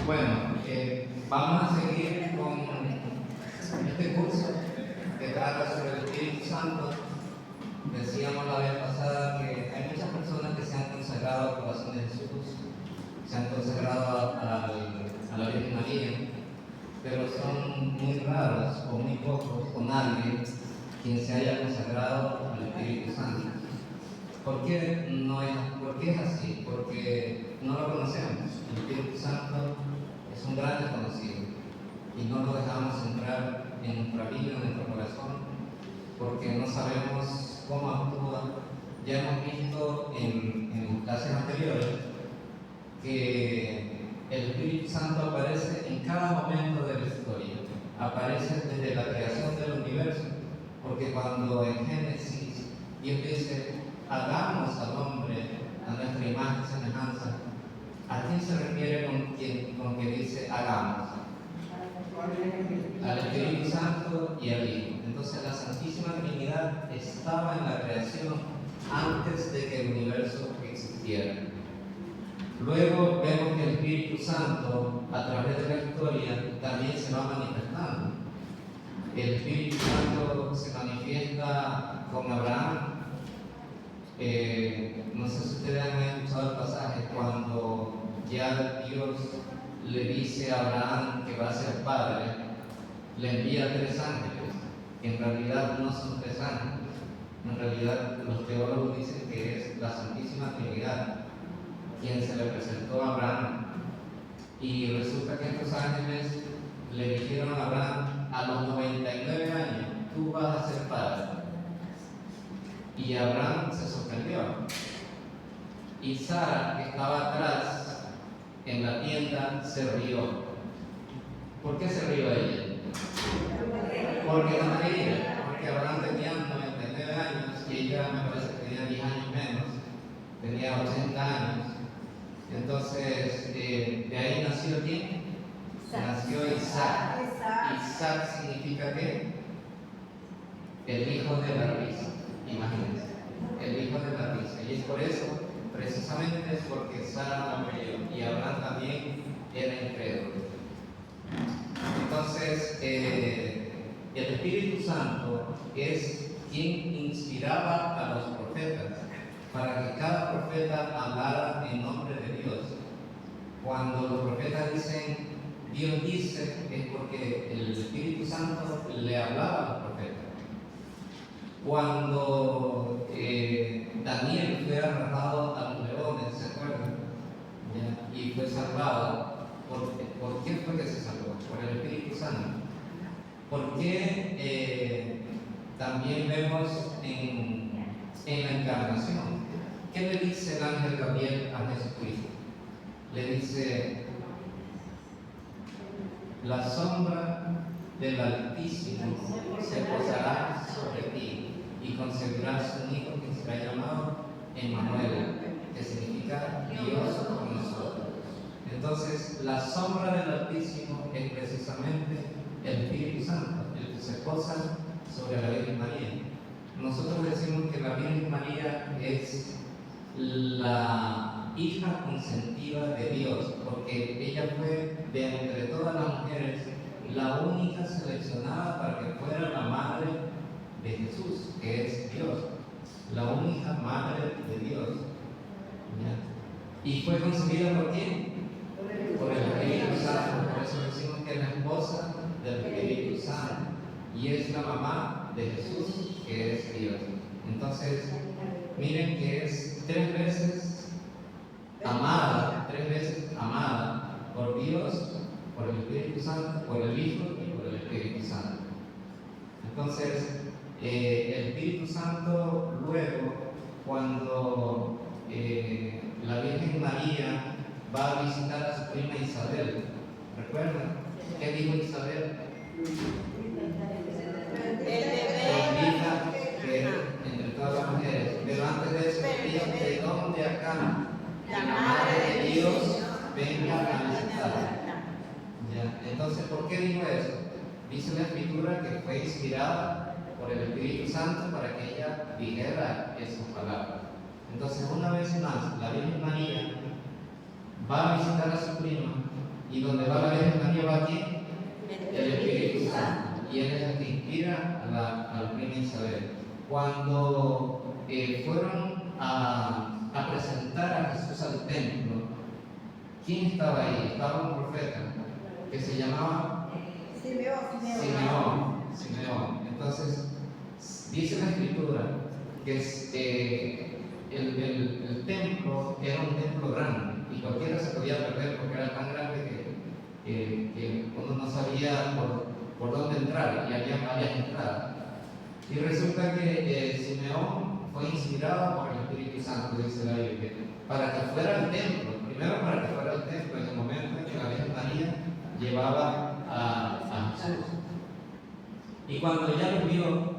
Bueno, vamos a seguir con este curso que trata sobre el Espíritu Santo. Decíamos la vez pasada que hay muchas personas que se han consagrado al corazón de Jesús, se han consagrado a la Virgen María, pero son muy raros o muy pocos o nadie quien se haya consagrado al Espíritu Santo. ¿Por qué es así? Porque no lo conocemos. El Espíritu Santo es un gran desconocido y no lo dejamos entrar en nuestra vida, en nuestro corazón, porque no sabemos cómo actúa. Ya hemos visto en clases anteriores que el Espíritu Santo aparece en cada momento de la historia. Aparece desde la creación del universo, porque cuando en Génesis Dios dice: hagamos al hombre a nuestra imagen y semejanza, ¿a quién se refiere con que dice hagamos? Al Espíritu Santo y al Hijo. Entonces la Santísima Trinidad estaba en la creación antes de que el universo existiera. Luego vemos que el Espíritu Santo, a través de la historia, también se va manifestando. El Espíritu Santo se manifiesta con Abraham. No sé si ustedes han escuchado el pasaje cuando ya Dios le dice a Abraham que va a ser padre, le envía 3 ángeles, que en realidad no son 3 ángeles. En realidad los teólogos dicen que es la Santísima Trinidad quien se le presentó a Abraham. Y resulta que estos ángeles le dijeron a Abraham: a los 99 años tú vas a ser padre. Y Abraham se sorprendió. Y Sara, que estaba atrás en la tienda, se rió. ¿Por qué se rió ella? Porque no creía. Porque Abraham tenía 99 años y ella me parece que tenía 10 años menos. Tenía 80 años. Entonces, de ahí nació ¿quién? Nació Isaac. Isaac significa ¿qué? El hijo de la risa. Imagínense, el hijo de la risa. Y es por eso, precisamente es porque Sara no creyó y Abraham también era incrédulo. Entonces, el Espíritu Santo es quien inspiraba a los profetas para que cada profeta hablara en nombre de Dios. Cuando los profetas dicen Dios dice, es porque el Espíritu Santo le hablaba a los profetas. Cuando Daniel fue arrojado a los leones, ¿se acuerdan? ¿Ya? Y fue salvado. ¿Por qué fue que se salvó? Por el Espíritu Santo. ¿Por qué también vemos en la encarnación? ¿Qué le dice el ángel Gabriel a Jesucristo? Le dice: la sombra del Altísimo se posará sobre ti y concebirás un hijo que será llamado Emmanuel, que significa Dios con nosotros. Entonces, la sombra del Altísimo es precisamente el Espíritu Santo, el que se posa sobre la Virgen María. Nosotros decimos que la Virgen María es la hija consentida de Dios, porque ella fue de entre todas las mujeres la única seleccionada para que fuera la madre de Jesús, que es Dios, la única madre de Dios. ¿Ya? Y fue concebida por quién? Por el Espíritu Santo. Por eso decimos que es la esposa del Espíritu Santo y es la mamá de Jesús, que es Dios. Entonces, miren que es 3 veces amada por Dios, por el Espíritu Santo, por el Hijo y por el Espíritu Santo. Entonces, el Espíritu Santo luego, cuando la Virgen María va a visitar a su prima Isabel, ¿recuerdan? ¿Qué dijo Isabel? Bendita que entre todas las mujeres. Pero antes de eso, dijo: ¿de dónde acá la madre de Dios venga a visitar? ¿Ya? Entonces, ¿por qué dijo eso? Dice la Escritura que fue inspirada por el Espíritu Santo para que ella dijera esas palabras. Entonces, una vez más, la Virgen María va a visitar a su prima Y donde va la Virgen María va aquí el Espíritu Santo. Y Él es el que inspira a la reina Isabel. Cuando fueron a presentar a Jesús al templo, ¿quién estaba ahí? Estaba un profeta que se llamaba Simeón. Entonces, dice la Escritura que el templo era un templo grande y cualquiera se podía perder porque era tan grande que uno no sabía por dónde entrar y había varias entradas. Y resulta que Simeón fue inspirado por el Espíritu Santo, dice la Biblia, para que fuera al templo. Primero para que fuera al templo en el momento en que la Virgen María llevaba a Jesús. Y cuando ya lo vio,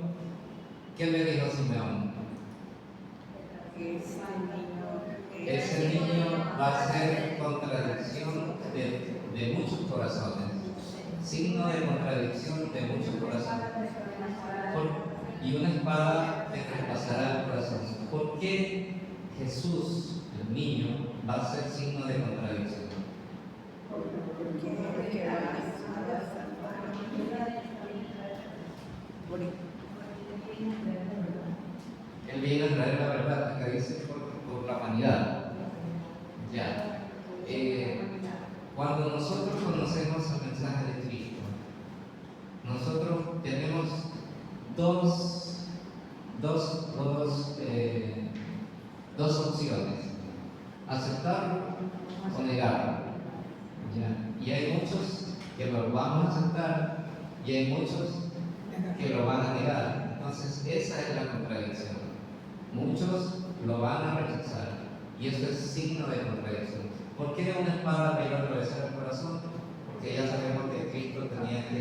¿qué le dijo Simeón? Ese niño va a ser contradicción de muchos corazones, signo de contradicción de muchos corazones. Y una espada te traspasará el corazón. ¿Por qué Jesús, el niño, va a ser signo de contradicción? Él viene a traer la verdad, que dice por la humanidad. Ya. Cuando nosotros conocemos el mensaje de Cristo, nosotros tenemos dos opciones: aceptarlo o negarlo. ¿Ya? Y hay muchos que lo vamos a aceptar y hay muchos que lo van a negar. Entonces, esa es la contradicción. Muchos lo van a rechazar y eso es signo de contradicción. ¿Por qué una espada le iba a atravesar el corazón? Porque ya sabemos que Cristo tenía que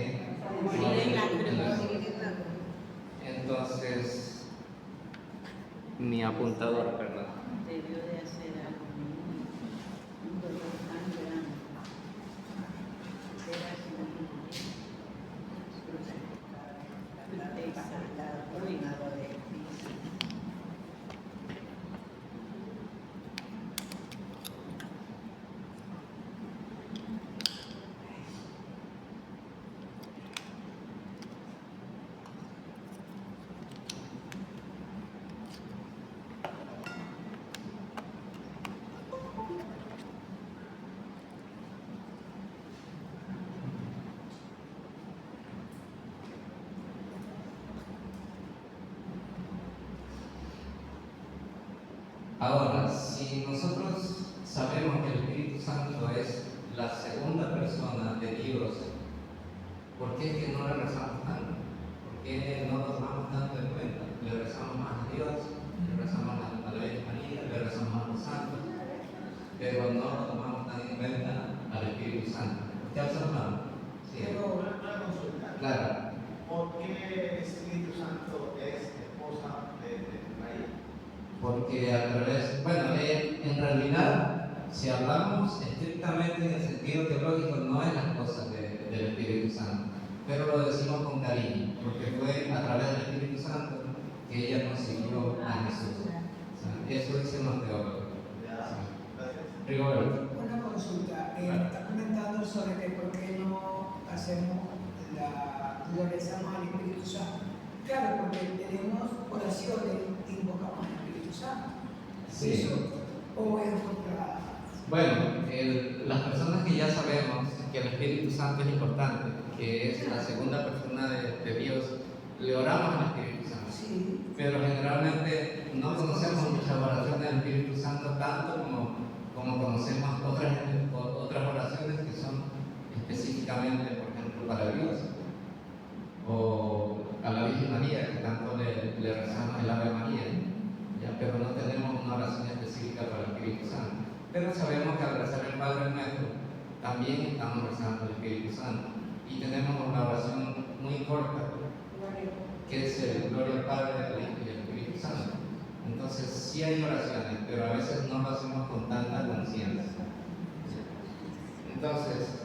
morir en la cruz. Entonces, mi apuntador, perdón. Debió de hacer algo, un dolor tan grande. Era así, Ahora, si nosotros sabemos que el Espíritu Santo es la segunda persona de Dios, ¿por qué es que no le rezamos tanto? ¿Por qué no lo tomamos tanto en cuenta? Le rezamos más a Dios, le rezamos a la Virgen María, le rezamos a los santos, pero no lo tomamos tan en cuenta al Espíritu Santo. ¿Qué ha observado? Sí. Pero una consulta. Claro. ¿Por qué el Espíritu Santo es esposa de María? Porque a través, en realidad, si hablamos estrictamente en el sentido teológico, no es las cosas del Espíritu Santo, pero lo decimos con cariño, porque fue a través del Espíritu Santo que ella consiguió a Jesús. O sea, eso dicen los teólogos. Gracias. Rigoberto. Una consulta, está comentando sobre que por qué no hacemos lo rezamos al Espíritu Santo. Claro, porque tenemos oraciones e invocamos al Espíritu Santo. Sí. ¿Eso o es contra? Bueno, las personas que ya sabemos que el Espíritu Santo es importante, que es la segunda persona de Dios, le oramos al Espíritu Santo. Sí. Pero generalmente no conocemos muchas oraciones del Espíritu Santo tanto como conocemos otras oraciones que son específicamente, por ejemplo, para Dios o a la Virgen María, que tanto le rezamos el Ave María, ¿ya? Pero no tenemos una oración específica para el Espíritu Santo. Pero sabemos que al rezar el Padre Nuestro también estamos rezando el Espíritu Santo y tenemos una oración muy corta que es el Gloria al Padre, al Hijo y al Espíritu Santo. Entonces sí hay oraciones, pero a veces no lo hacemos con tanta conciencia. Entonces,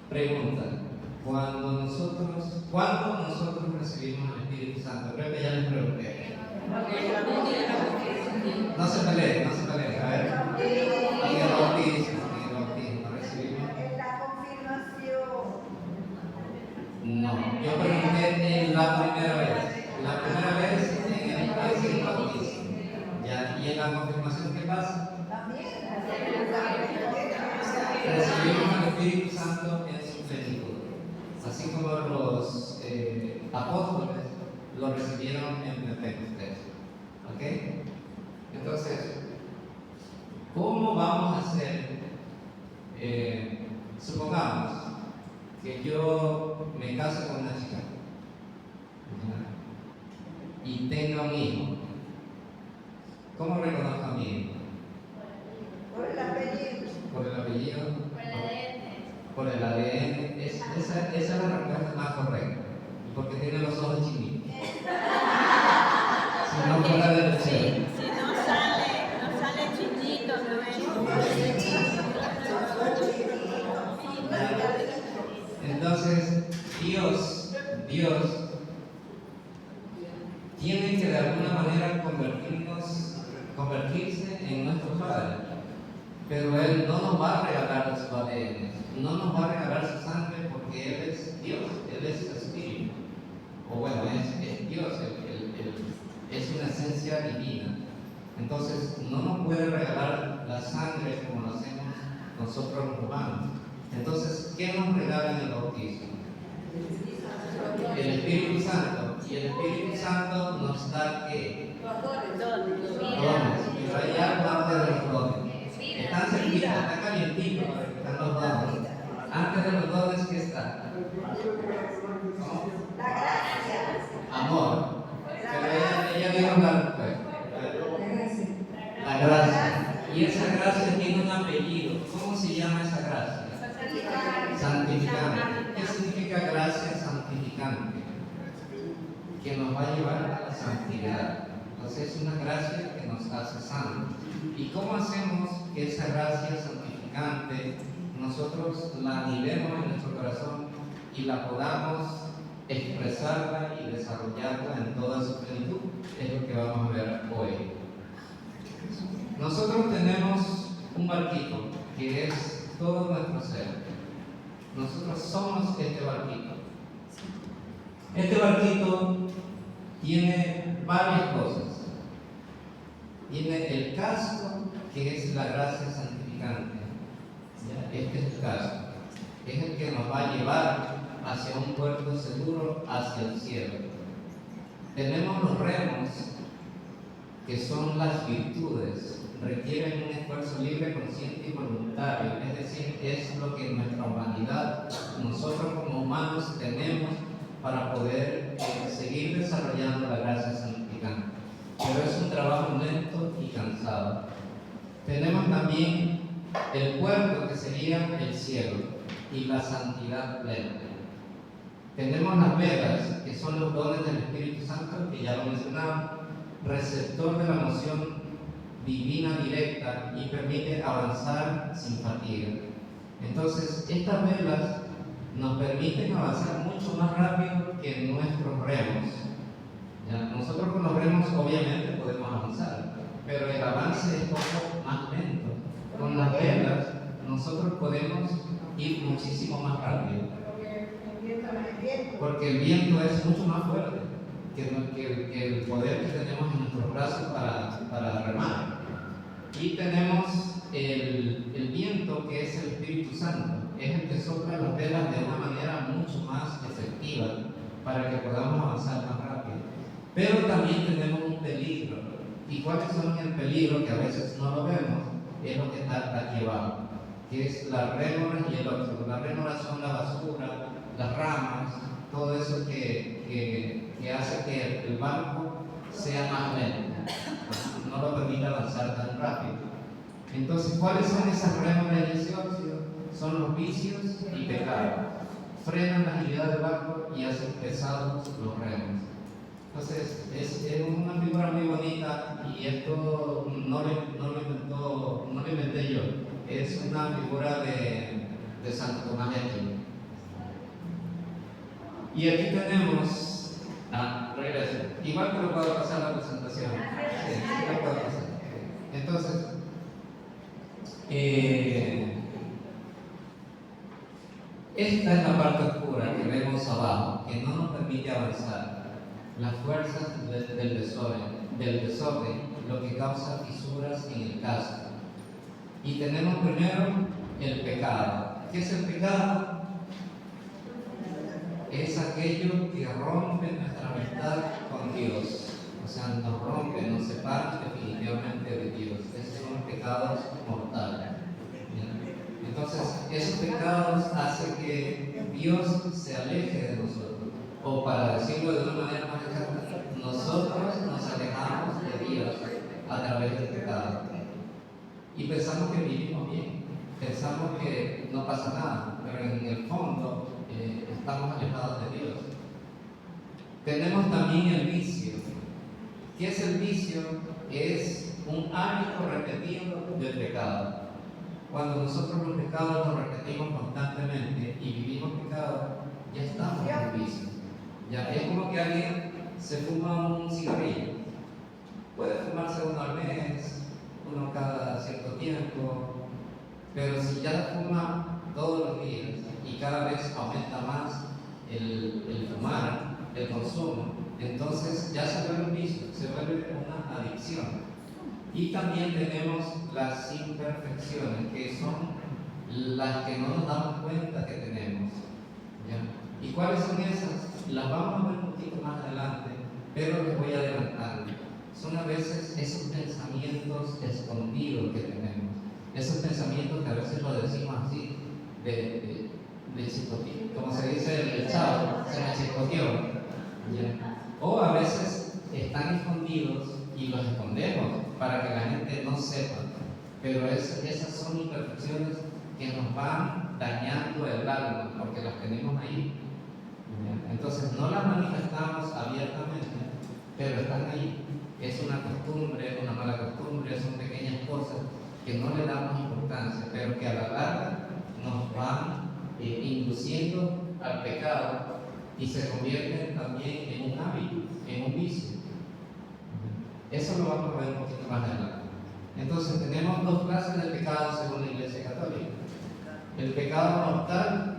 pregunta: ¿cuándo nosotros recibimos el Espíritu Santo? Creo que ya les pregunté. No se peleen, a ver. recibimos al Espíritu Santo en su plenitud, así como los apóstoles lo recibieron en Pentecostés. ¿Ok? Entonces, ¿cómo vamos a hacer? Supongamos que yo me caso con una chica, ¿ya? Y tenga un hijo. ¿Cómo reconozco a mi hijo? Por el apellido. ¿Por el apellido? Por el ADN. Por el ADN. Esa es la respuesta más correcta. Porque tiene los ojos chiquitos. Si no fuera de la Si no sale chiquito, no es. Entonces, Dios tiene que de alguna manera convertirse en nuestro Padre. Pero Él no nos va a regalar su ADN, no nos va a regalar su sangre porque Él es Dios, Él es Espíritu. O bueno, es Dios, es una esencia divina. Entonces, no nos puede regalar la sangre como lo hacemos nosotros los humanos. Entonces, ¿qué nos regala en el bautismo? El Espíritu Santo. Y el Espíritu Santo nos da ¿qué? Dones. Pero hay algo antes de los dones. Están cerquita, está calientito, están los dones. Antes de los dones, ¿qué está? ¿Cómo? La gracia. Amor. Pero ella dijo la respuesta. La gracia. Y esa gracia tiene un apellido. ¿Cómo se llama esa gracia? Santificante. ¿Qué significa gracia santificante? Que nos va a llevar a la santidad. Entonces es una gracia que nos hace santos. ¿Y cómo hacemos que esa gracia santificante nosotros la anhelemos en nuestro corazón y la podamos expresarla y desarrollarla en toda su plenitud? Es lo que vamos a ver hoy. Nosotros tenemos un barquito que es todo nuestro ser. Nosotros somos este barquito. Este barquito tiene varias cosas. Tiene el casco, que es la gracia santificante. ¿Ya? Este es el casco. Es el que nos va a llevar hacia un puerto seguro, hacia el cielo. Tenemos los remos, que son las virtudes. Requieren un esfuerzo libre, consciente y voluntario, es decir, es lo que en nuestra humanidad, nosotros como humanos tenemos para poder seguir desarrollando la gracia santificante. Pero es un trabajo lento y cansado. Tenemos también el puerto, que sería el cielo, y la santidad plena. Tenemos las velas, que son los dones del Espíritu Santo, que ya lo mencionamos, receptor de la moción divina directa y permite avanzar sin fatiga. Entonces, estas velas nos permiten avanzar mucho más rápido que nuestros remos. ¿Ya? Nosotros con los remos obviamente podemos avanzar, pero el avance es un poco más lento. Con las velas nosotros podemos ir muchísimo más rápido, porque el viento es mucho más fuerte que el poder que tenemos en nuestros brazos para remar. Y tenemos el viento, que es el Espíritu Santo, es el que sopla las velas de una manera mucho más efectiva para que podamos avanzar más rápido. Pero también tenemos un peligro. ¿Y cuáles son el peligro? Que a veces no lo vemos, es lo que está aquí abajo, que es la rémora y el óxido. La rémora son la basura, las ramas, todo eso que hace que el barco sea más lento, no lo permite avanzar tan rápido. Entonces, ¿cuáles son esas rémoras y ese óxido? Son los vicios y pecados. Frenan la agilidad del barco y hacen pesados los remos. Entonces, es una figura muy bonita, y esto no lo inventé yo. Es una figura de Santo Tomás de Aquino. Y aquí tenemos, regreso. Igual que lo puedo pasar la presentación. Sí, lo puedo pasar. Entonces, esta es la parte oscura que vemos abajo, que no nos permite avanzar. Las fuerzas del desorden, lo que causa fisuras en el casco. Y tenemos primero el pecado. ¿Qué es el pecado? Es aquello que rompe nuestra amistad con Dios. O sea, nos rompe, nos separa definitivamente de Dios. Esos son los pecados mortales. Entonces, esos pecados hacen que Dios se aleje de nosotros. O para decirlo de una manera más exacta, nosotros nos alejamos de Dios a través del pecado. Y pensamos que vivimos bien, pensamos que no pasa nada, pero en el fondo estamos alejados de Dios. Tenemos también el vicio. ¿Qué es el vicio? Es un hábito repetido del pecado. Cuando nosotros los pecados los repetimos constantemente y vivimos pecado, ya estamos en vicio. Ya es como que alguien se fuma un cigarrillo. Puede fumarse uno al mes, uno cada cierto tiempo, pero si ya fuma todos los días y cada vez aumenta más el fumar, el consumo, entonces ya se vuelve un vicio, se vuelve una adicción. Y también tenemos las imperfecciones, que son las que no nos damos cuenta que tenemos. ¿Ya? ¿Y cuáles son esas? Las vamos a ver un poquito más adelante, pero les voy adelantando. Son a veces esos pensamientos escondidos que tenemos, esos pensamientos que a veces lo decimos así, de chispotear, como se dice el chavo, se me chispoteó. O a veces están escondidos y los escondemos para que la gente no sepa, pero esas son imperfecciones que nos van dañando el alma, porque las tenemos ahí. Entonces no las manifestamos abiertamente, pero están ahí. Es una costumbre, una mala costumbre, son pequeñas cosas que no le damos importancia, pero que a la larga nos van induciendo al pecado y se convierten también en un hábito, en un vicio. Eso lo vamos a ver un poquito más adelante. Entonces tenemos dos clases de pecado según la Iglesia Católica: el pecado mortal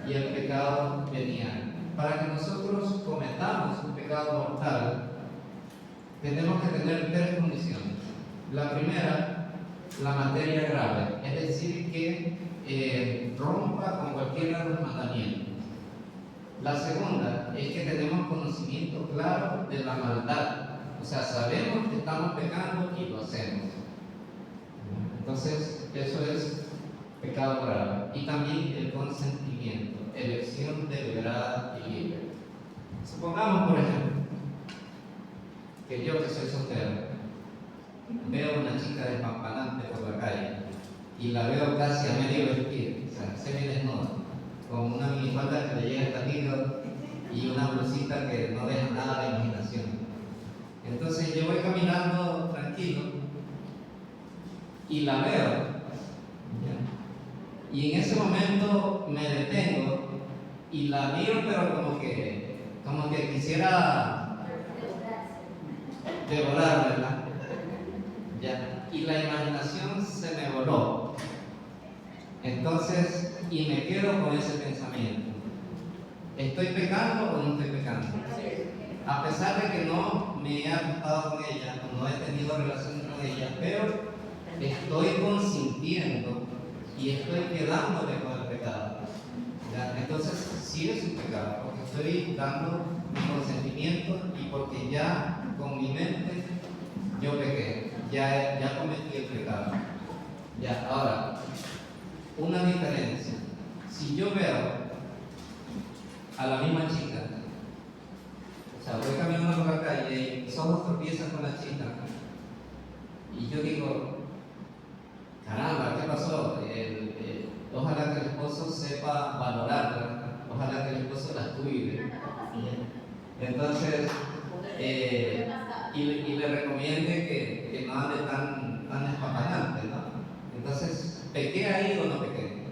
y el pecado venial. Para que nosotros cometamos un pecado mortal, tenemos que tener tres condiciones. La primera, la materia grave, es decir, que rompa con cualquiera de los mandamientos. La segunda es que tenemos conocimiento claro de la maldad, o sea, sabemos que estamos pecando y lo hacemos. Entonces, eso es pecado grave. Y también el consentimiento, elección deliberada y libre. Supongamos, por ejemplo, que yo, que soy soltero, veo una chica despampanante por la calle y la veo casi a medio vestir, o sea, semidesnuda, con una minifalda que le llega hasta el hígado y una blusita que no deja nada de imaginación. Entonces yo voy caminando tranquilo y la veo, ¿ya? Y en ese momento me detengo y la miro, pero como que quisiera devorar, ¿verdad? ¿Ya? Y la imaginación se me voló. Entonces, y me quedo con ese pensamiento: ¿estoy pecando o no estoy pecando? A pesar de que no me he acostado con ella, no he tenido relaciones con ella, pero estoy consintiendo y estoy quedándole con el pecado. ¿Ya? Entonces, sí es un pecado, porque estoy dando mi consentimiento y porque ya con mi mente yo pequé, ya cometí el pecado. Ya, ahora, una diferencia: si yo veo a la misma chica, o sea, voy caminando por la calle y mis ojos tropiezan con la chica y yo digo, caramba, ¿qué pasó? Ojalá que el esposo sepa valorarla, ojalá que el esposo la cuide. Entonces, y le recomiende que no ande tan espapajante, ¿no? Entonces, ¿pequé ahí o no pequé?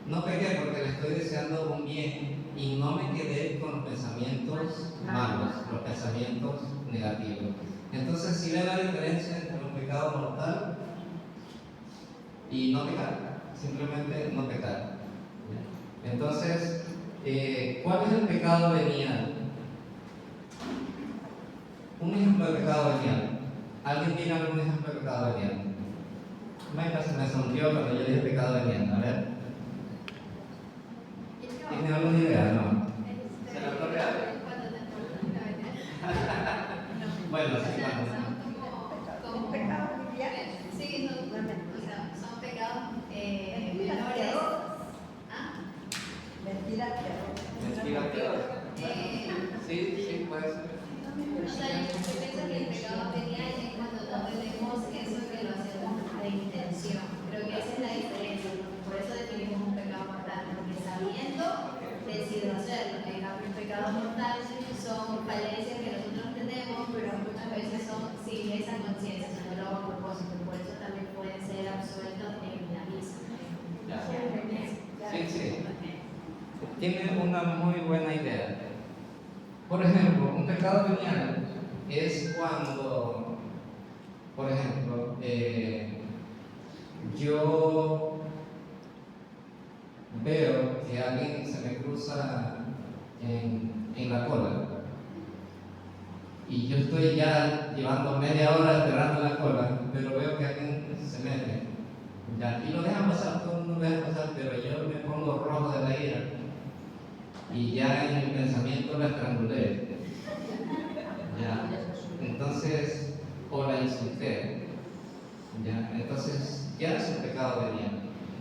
No pequé porque le estoy deseando un bien y no me quedé con los pensamientos malos, los pensamientos negativos. Entonces, ¿sí ve la diferencia entre un pecado mortal y no pecar? Simplemente no pecar. Entonces, ¿cuál es el pecado venial? Un ejemplo de pecado venial. ¿Alguien tiene algún ejemplo de pecado venial? Maika se me sonrió cuando yo dije pecado venial. A ver, ¿tiene alguna idea? No. ¿Se la ocurre algo? Bueno, sí, vamos. Como pecado liviano. Sí, son pecados menores. ¿Ah? Mentira, pero. Mentira, sí, puede ser. O sea, yo pienso que el pecado venial es cuando no tenemos eso que lo hacemos de intención. Creo que esa es la diferencia. Por eso definimos un pecado mortal, porque sabiendo decido hacerlo. En cambio, los pecados mortales son falencias que nosotros tenemos, pero muchas veces son sin esa conciencia, si no lo hago a propósito. Por eso también pueden ser absueltos en la misa. Sí. Tiene una muy buena idea. Por ejemplo, un pecado venial es cuando, por ejemplo, yo veo que alguien se me cruza en la cola y yo estoy ya llevando media hora esperando la cola, pero veo que alguien se mete ya, y lo dejan pasar, todo el mundo lo deja pasar, pero yo me pongo rojo de la ira y ya en mi pensamiento la estrangulé ya, entonces, o la insulté ya, entonces ya es un pecado venial,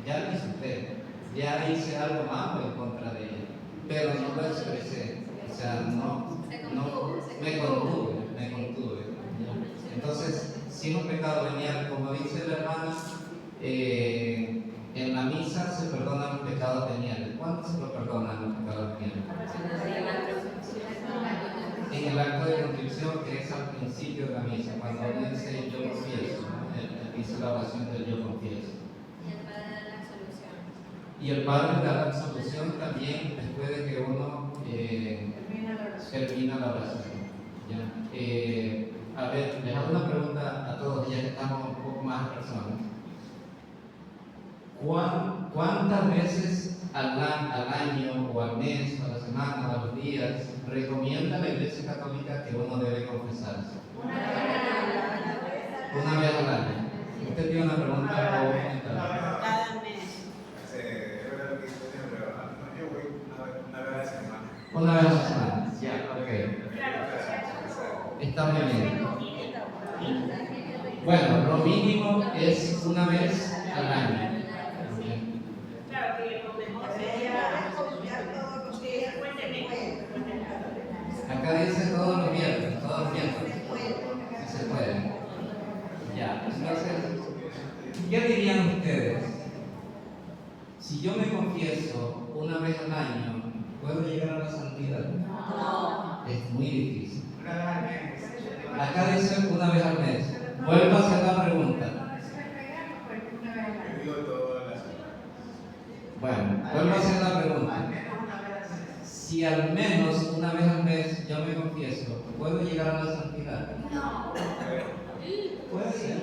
ya la insulté, ya hice algo malo en contra de ella, pero no lo expresé, o sea, me contuve. ¿Ya? Entonces, si es un pecado venial, como dice la hermana, en la misa se perdonan los pecados veniales. ¿Cuándo se lo perdonan los pecados veniales? En el acto de contrición, que es al principio de la misa, cuando uno dice yo confieso, ¿no? Dice la oración del yo confieso. Y el Padre da la absolución también después de que uno termina la oración. ¿Ya? A ver, les hago una pregunta a todos, ya que estamos un poco más personas. ¿Cuántas veces al año, o al mes, o a la semana, o a los días, recomienda la Iglesia Católica que uno debe confesarse? Una vez al año. ¿Usted tiene una pregunta o un comentario? Cada mes. Una vez a la semana. Ya, ok. Está muy bien. Bueno, lo mínimo es una vez al año. Claro que lo mejor sería todos Acá dice todos los miércoles, si se puede. Ya, entonces, ¿qué dirían ustedes? Si yo me confieso una vez al año, ¿puedo llegar a la santidad? No. Es muy difícil. Acá dice una vez al mes. Vuelvo a hacer la pregunta. Bueno, vuelvo a hacer la pregunta. Si al menos una vez al mes yo me confieso, ¿puedo llegar a la santidad? No. Puede ser.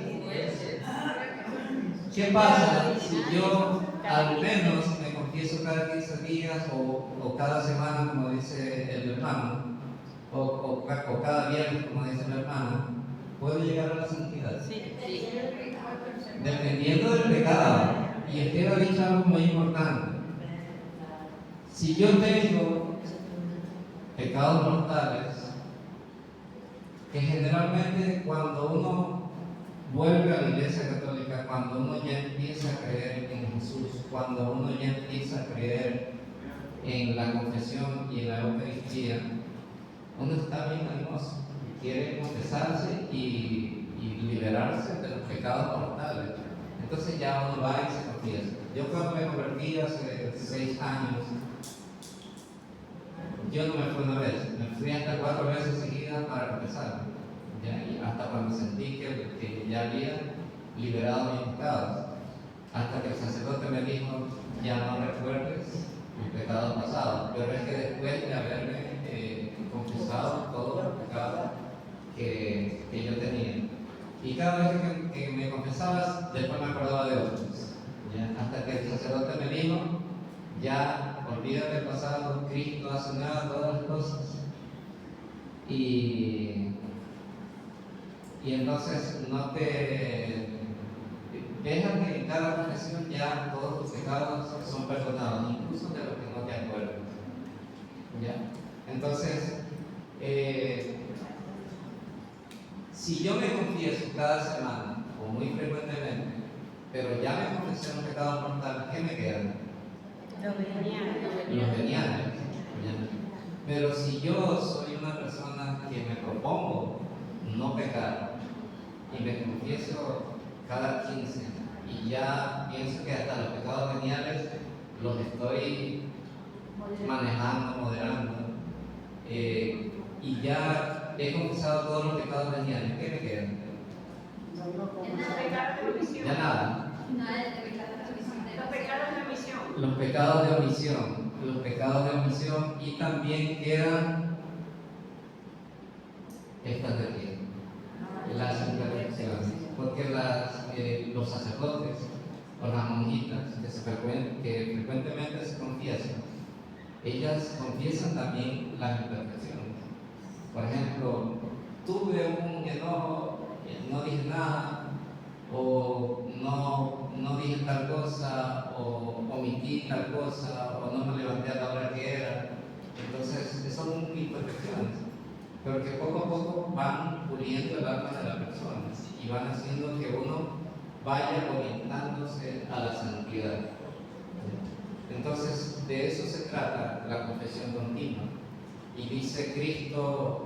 ¿Qué pasa si yo al menos me confieso cada 15 días o cada semana, como dice el hermano, o cada viernes, como dice la hermana? ¿Puedo llegar a la santidad? Sí. Dependiendo del pecado. Y usted ha dicho algo muy importante. Si yo tengo pecados mortales, que generalmente cuando uno vuelve a la Iglesia Católica, cuando uno ya empieza a creer en Jesús, cuando uno ya empieza a creer en la confesión y en la Eucaristía, uno está bien animoso, quiere confesarse y liberarse de los pecados mortales. Entonces ya uno va y se confiesa. Yo cuando me convertí hace 6 años, yo no me fui una vez, me fui hasta 4 veces seguidas para confesarme. Y hasta cuando sentí que ya había liberado mis pecados. Hasta que el sacerdote me dijo, ya no recuerdes mis pecados pasados. Pero es que después de haberme confesado todos los pecados que yo tenía. Y cada vez que me confesabas, después me acordaba de otros. ¿Ya? Hasta que el sacerdote me dijo, ya olvídate del pasado, Cristo ha sanado todas las cosas. Y entonces deja que en cada confesión ya todos tus pecados son perdonados, incluso de los que no te acuerdas. ¿Ya? Entonces, si yo me confieso cada semana, o muy frecuentemente, pero ya me confesé un pecado mortal, ¿qué me queda? Los veniales. Pero si yo soy una persona que me propongo no pecar y me confieso cada 15 y ya pienso que hasta los pecados veniales los estoy manejando, moderando, y ya he confesado todos los pecados veniales, ¿qué me queda? Ya nada. Los pecados de omisión. Los pecados de omisión. Los pecados de omisión, y también quedan estas de aquí, las imperfecciones, porque los sacerdotes o las monjitas que frecuentemente se confiesan, ellas confiesan también las imperfecciones. Por ejemplo, tuve un enojo, no dije nada, o no dije tal cosa, o omití tal cosa, o no me levanté a la hora que era. Entonces, son imperfecciones, pero que poco a poco van puliendo el alma de la persona y van haciendo que uno vaya orientándose a la santidad. Entonces, de eso se trata la confesión continua. Y dice Cristo,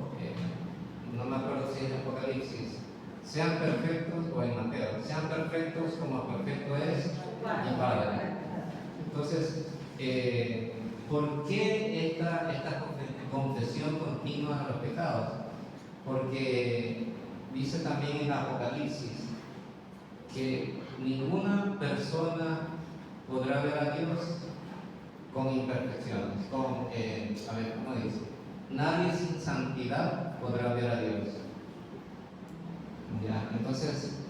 no me acuerdo si es Apocalipsis, sean perfectos, o en Mateo, sean perfectos como perfecto es mi Padre. Entonces, ¿por qué esta confesión continua de los pecados? Porque dice también en Apocalipsis que ninguna persona podrá ver a Dios con imperfecciones, ¿cómo dice? Nadie sin santidad podrá ver a Dios. ¿Ya? Entonces,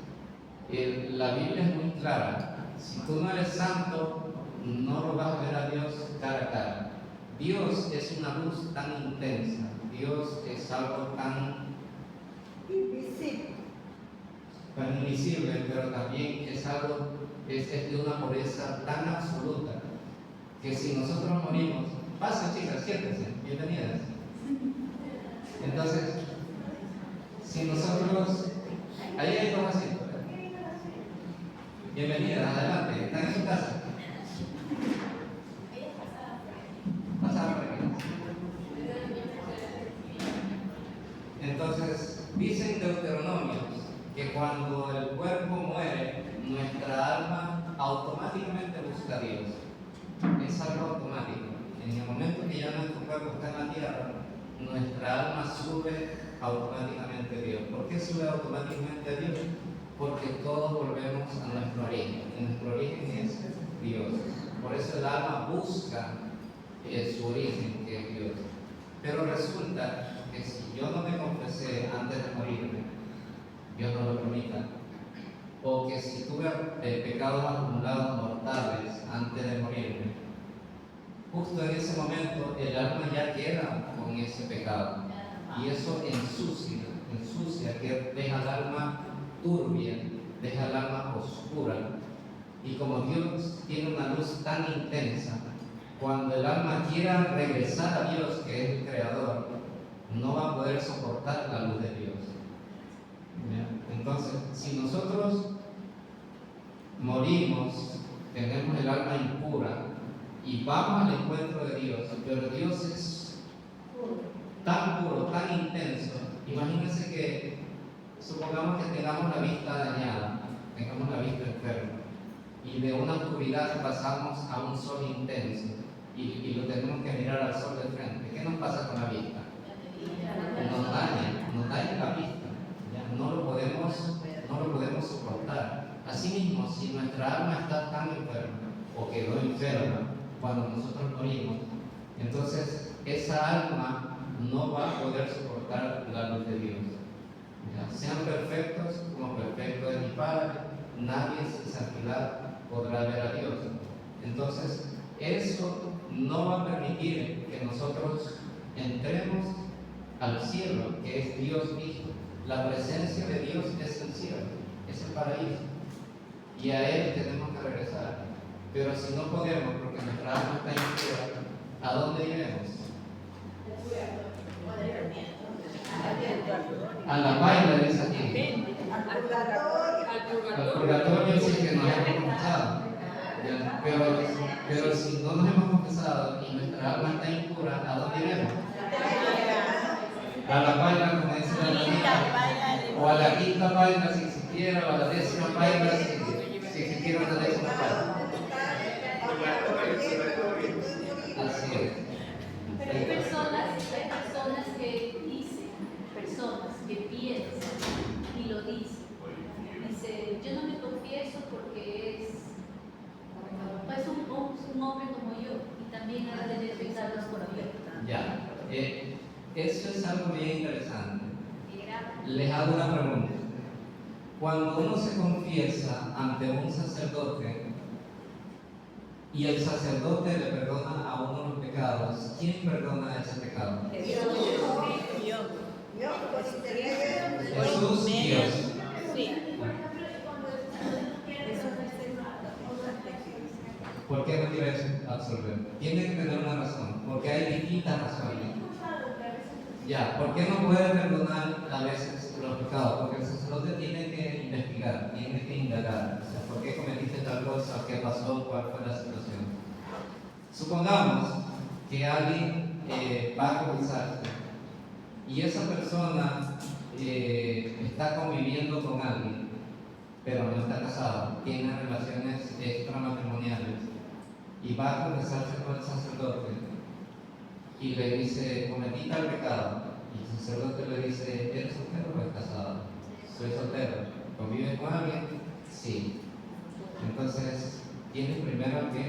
la Biblia es muy clara. Si tú no eres santo, no lo vas a ver a Dios cara a cara. Dios es una luz tan intensa, Dios es algo tan invisible, pero también es de una pureza tan absoluta, que si nosotros morimos, pasen chicas, siéntense, bienvenidas. Entonces, si nosotros, ahí hay dos asientos, bienvenidas, adelante, están en su casa. Pasar por aquí. Entonces, dicen Deuteronomios que cuando el cuerpo muere, nuestra alma automáticamente busca a Dios. Es algo automático. En el momento que ya nuestro cuerpo está en la tierra, nuestra alma sube automáticamente a Dios. ¿Por qué sube automáticamente a Dios? Porque todos volvemos a nuestro origen. Y nuestro origen es Dios. Por eso el alma busca su origen, que es Dios. Pero resulta que si yo no me confesé antes de morirme, Dios no lo permita, o que si tuve pecados acumulados mortales antes de morirme, justo en ese momento el alma ya queda con ese pecado, y eso ensucia, que deja el alma turbia, deja el alma oscura. Y como Dios tiene una luz tan intensa, cuando el alma quiera regresar a Dios, que es el Creador, no va a poder soportar la luz de Dios. Entonces, si nosotros morimos, tenemos el alma impura y vamos al encuentro de Dios, pero Dios es tan puro, tan intenso. Imagínense que, supongamos que tengamos la vista dañada, tengamos la vista enferma, y de una oscuridad pasamos a un sol intenso y lo tenemos que mirar al sol de frente. ¿Qué nos pasa con la vista? Nos daña la vista. Ya no lo podemos soportar. Asimismo, si nuestra alma está tan enferma o quedó enferma cuando nosotros morimos, entonces esa alma no va a poder soportar la luz de Dios. Ya, sean perfectos como perfecto es mi Padre, nadie sin santidad podrá ver a Dios. Entonces, eso no va a permitir que nosotros entremos al cielo, que es Dios mismo. La presencia de Dios es el cielo, es el paraíso. y a Él tenemos que regresar. Pero si no podemos, porque nuestra alma está impura, ¿a dónde iremos? A la baila, dice aquí. Al purgatorio sí que nos hemos confesado. ¿Ya? Pero si no nos hemos confesado y nuestra alma está impura, ¿a dónde iremos? A la baila, como dice la niña, o a la quinta baila si existiera, o a la 10ª baila si existiera una 10ª baila. Así es. Pero hay personas que piensan y lo dicen. Dice, yo no me confieso porque es un hombre como yo y también ha de tener pecados por abierto. Ya, eso es algo bien interesante. Les hago una pregunta. Cuando uno se confiesa ante un sacerdote y el sacerdote le perdona a uno los pecados, ¿quién perdona ese pecado? Jesús, Dios. ¿Por qué no quieres absolver? Tiene que tener una razón, porque hay distintas razones. Ya, ¿por qué no puede perdonar a veces los pecados? Porque el sacerdote tiene que investigar, tiene que indagar. O sea, ¿por qué cometiste tal cosa? ¿Qué pasó? ¿Cuál fue la situación? Supongamos que alguien va a confesarse y esa persona está conviviendo con alguien, pero no está casado, tiene relaciones extramatrimoniales y va a confesarse con el sacerdote y le dice, cometí tal pecado, y el sacerdote le dice, ¿eres soltero o eres casado? Soy soltero. ¿Convives con alguien? Sí. Entonces tienes primero que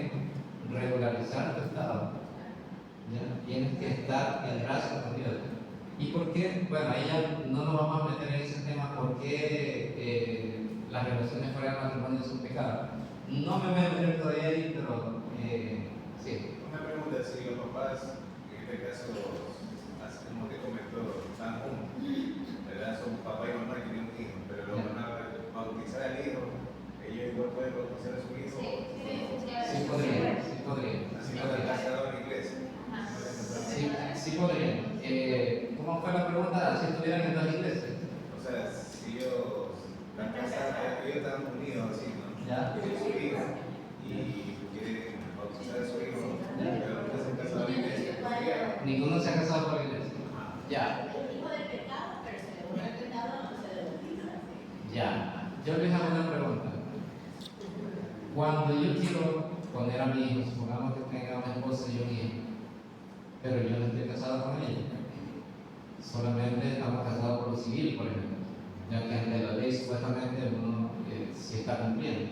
regularizar tu estado. ¿Ya? Tienes que estar en gracia con Dios. ¿Y por qué? Bueno, ahí ya no nos vamos a meter en ese tema, ¿por qué las relaciones fuera del matrimonio son pecado? No me voy a meter todavía ahí, pero sí. Una pregunta, si los papás, en este caso, como te comentó, están juntos, ¿verdad? Son papá y mamá y tienen un hijo, pero lo van a bautizar al hijo, ellos igual pueden bautizar a su hijo. Sí podrían. Así no están casados en la iglesia. Sí podrían. ¿Cómo fue la pregunta? Si estuvieran en las iglesias. O sea, si ellos están casados, ellos están unidos así, ¿no? Ya. Tienen su hijo y quieren bautizar a su hijo, pero no se han casado en la iglesia. ¿Podrían? Ninguno se ha casado por la iglesia. Ya. Ya. Yo les hago una pregunta. Cuando yo quiero poner a mi hijo, supongamos que tenga una esposa y un hijo, pero yo no estoy casado con ella, solamente estamos casados por lo civil, por ejemplo, ya que ante la ley supuestamente uno sí está cumpliendo,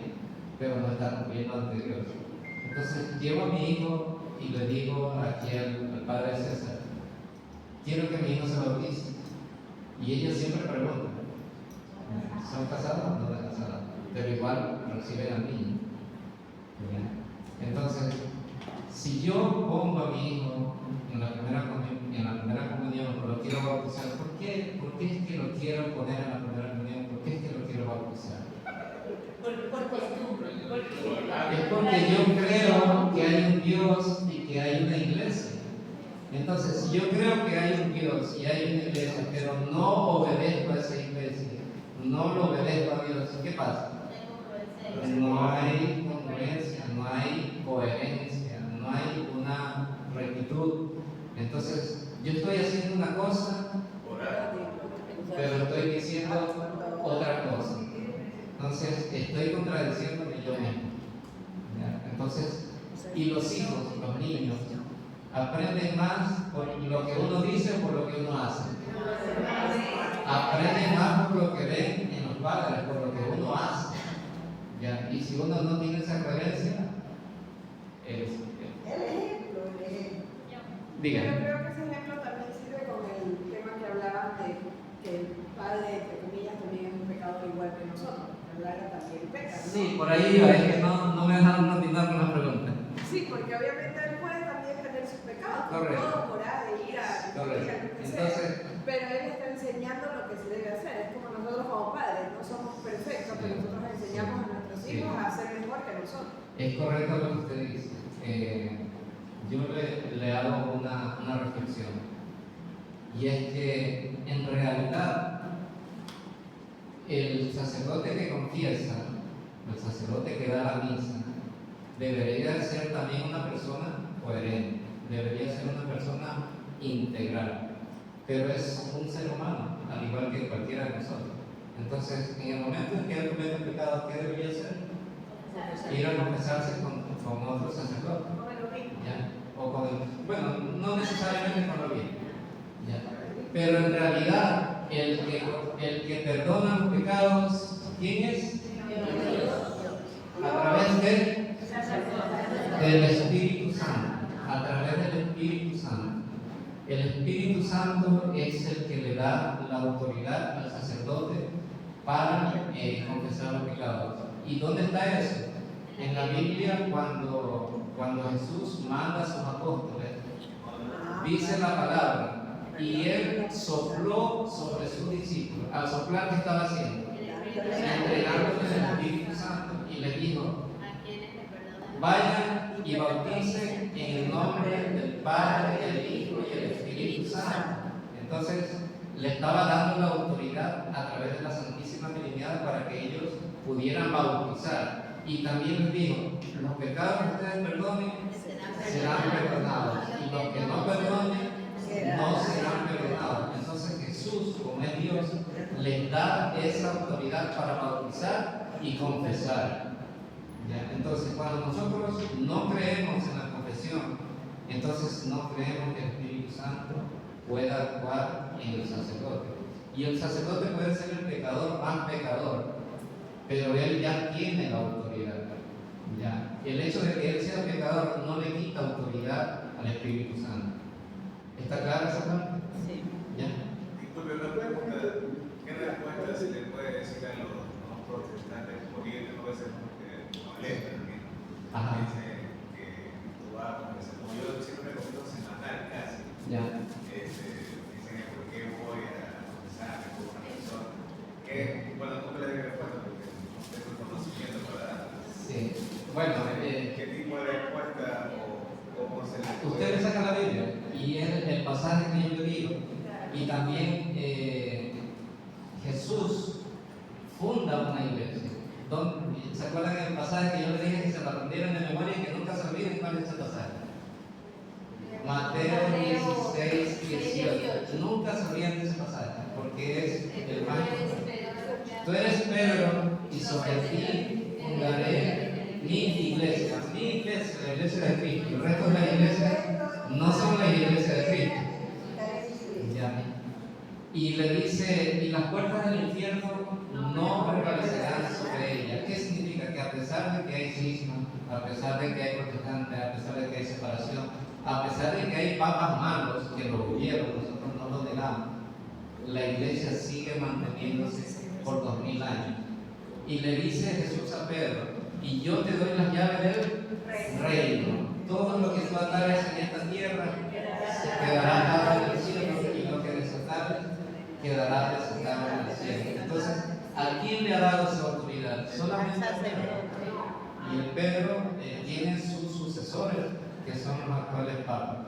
pero no está cumpliendo ante Dios. Entonces llevo a mi hijo y le digo aquí al padre César, quiero que mi hijo se bautice, y ellos siempre preguntan, ¿son casados o no están casados? Pero igual reciben al niño. Entonces, si yo pongo a mi hijo en la primera comunión, o lo quiero bautizar, ¿por qué es que lo quiero poner en la primera comunión? ¿Por qué es que lo quiero bautizar? Es porque yo creo que hay un Dios y que hay una iglesia. Entonces, si yo creo que hay un Dios y hay una iglesia, pero no obedezco a esa iglesia, no lo obedezco a Dios, ¿qué pasa? No hay congruencia, no hay coherencia, no hay una rectitud. Entonces, yo estoy haciendo una cosa, pero estoy diciendo otra cosa. Entonces, estoy contradiciéndome yo mismo. ¿Ya? Entonces, y los hijos, los niños, aprenden más por lo que uno dice o por lo que uno hace. Aprenden más por lo que ven en los padres, por lo que uno hace. ¿Ya? Y si uno no tiene esa coherencia, diga. Yo creo que ese ejemplo también sirve con el tema que hablabas de que el padre, entre comillas, también es un pecador igual que nosotros. Lara también peca, ¿no? Sí, por ahí iba, es que no me dejaron terminar con la pregunta. Sí, porque obviamente él puede también tener sus pecados, Correcto. todo coraje, ira, Correcto. lo que Entonces, sea. Pero él está enseñando lo que se debe hacer. Es como nosotros como padres, no somos perfectos, pero nosotros enseñamos a nuestros hijos a ser mejor que nosotros. Es correcto lo que usted dice. Yo le hago una reflexión. Y es que en realidad el sacerdote que confiesa, el sacerdote que da la misa, debería ser también una persona coherente, debería ser una persona integral, pero es un ser humano, al igual que cualquiera de nosotros. Entonces, en el momento en que él comete un pecado, ¿qué debería hacer? Ir a confesarse con otro sacerdote. ¿Ya? O bueno, no necesariamente con lo bien. ¿Ya? Pero en realidad, el que perdona los pecados, ¿quién es? A través del Espíritu Santo. A través del Espíritu Santo. El Espíritu Santo es el que le da la autoridad al sacerdote para confesar los pecados. ¿Y dónde está eso? En la Biblia, cuando Jesús manda a sus apóstoles, dice la palabra, y él sopló sobre sus discípulos. Al soplar, ¿qué estaba haciendo? Entregándoles el Espíritu Santo, y les dijo: vayan y bauticen en el nombre del Padre, del Hijo y del Espíritu Santo. Entonces, le estaba dando la autoridad a través de la Santísima Trinidad para que ellos pudieran bautizar. Y también les dijo: los pecados que ustedes perdonen serán perdonados, y los que no perdonen no serán perdonados. Entonces Jesús, como es Dios, les da esa autoridad para bautizar y confesar. ¿Ya? Entonces, cuando nosotros no creemos en la confesión, entonces no creemos que el Espíritu Santo pueda actuar en el sacerdote. Y el sacerdote puede ser el pecador más pecador, pero él ya tiene la autoridad. ¿Ya? El hecho de que él sea pecador no le quita autoridad al Espíritu Santo. ¿Está clara esa parte? Sí. ¿Ya? Disculpe, ¿me puede contar qué respuesta se le puede decir a los no protestantes? Porque yo tengo veces molesta también. Ajá. Dicen que tú vas a confesar, como yo siempre me contesto semanal casi. Ya. Dicen que por qué voy a confesar con una persona. Que, bueno, ¿cómo le doy respuesta? Porque no tengo el conocimiento para dar. Sí. Bueno, ¿qué tipo de respuesta o cómo se le puede? ustedes sacan la Biblia y es el pasaje que yo le digo. Y también Jesús funda una iglesia. ¿Se acuerdan del pasaje que yo le dije que se lo aprendieran de memoria y que nunca se olviden cuál es ese pasaje? Mateo 16, 18. Nunca se olviden de ese pasaje porque es el más importante. Tú eres Pedro y sobre ti fundaré mi iglesia. Mi iglesia, la iglesia de Cristo. El resto de las iglesias no son la iglesia de Cristo. ¿Ya? Y le dice, y las puertas del infierno no prevalecerán sobre ella. ¿Qué significa? Que a pesar de que hay cisma, a pesar de que hay protestantes, a pesar de que hay separación, a pesar de que hay papas malos que lo hubieron, nosotros no lo negamos, la iglesia sigue manteniéndose por 2000 años. Y le dice Jesús a Pedro: y yo te doy las llaves del reino. Todo lo que tú atares en esta tierra se quedará atado en el cielo, y lo que desatares quedará desatado en el cielo. Entonces, ¿a quién le ha dado su autoridad? Solamente a Pedro. Y el Pedro tiene sus sucesores, que son los actuales papas.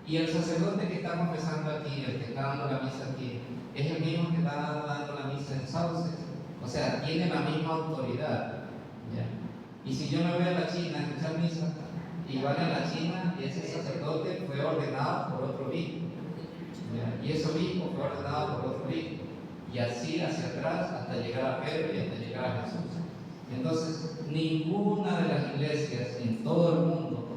Y el sacerdote que está confesando aquí, el que está dando la misa aquí, es el mismo que está dando la misa en Sauces. O sea, tiene la misma autoridad. ¿Ya? Y si yo me voy a la China a escuchar misa, igual en la China ese sacerdote fue ordenado por otro obispo. ¿Ya? Y ese obispo fue ordenado por otro obispo. Y así hacia atrás hasta llegar a Pedro y hasta llegar a Jesús. Entonces, ninguna de las iglesias en todo el mundo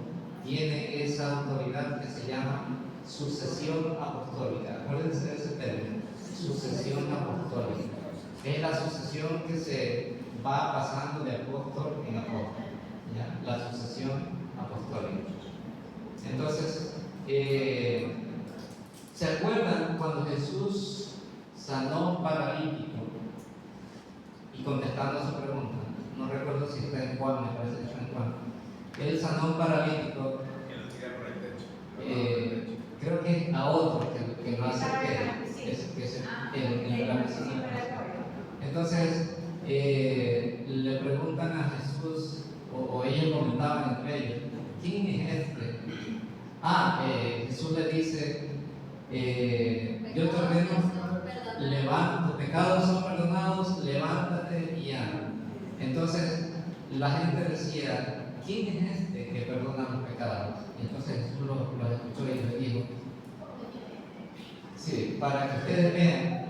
tiene esa autoridad que se llama sucesión apostólica. Acuérdense de ese término, sucesión apostólica. Es la sucesión que se va pasando de apóstol en apóstol. ¿Ya? La sucesión apostólica. Entonces, ¿se acuerdan cuando Jesús sanó a un paralítico? Y contestando a su pregunta, no recuerdo si está en Juan, me parece que está en Juan. Él sanó a un paralítico, creo que a otro que no hace que es el gran vecino. Entonces, le preguntan a Jesús, o ellos comentaban entre ellos, ¿quién es este? Jesús le dice, yo te ordeno, levanta, tus pecados son perdonados, levántate y anda. Entonces la gente decía, ¿quién es este que perdona los pecados? Y entonces Jesús los escuchó y les dijo, sí, para que ustedes vean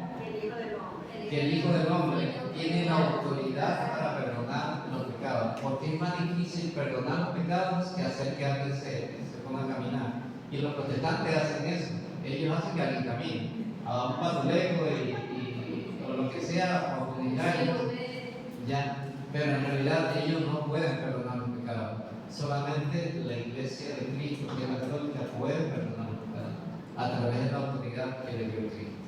que el Hijo del Hombre tiene la autoridad para perdonar los pecados, porque es más difícil perdonar los pecados que hacer que alguien se ponga a caminar. Y los protestantes hacen eso, ellos hacen que alguien camine, a un patuleco o lo que sea, o con engaños, ya. Pero en realidad ellos no pueden perdonar los pecados, solamente la Iglesia de Cristo, que es la católica, puede perdonar los pecados a través de la autoridad que le dio Cristo.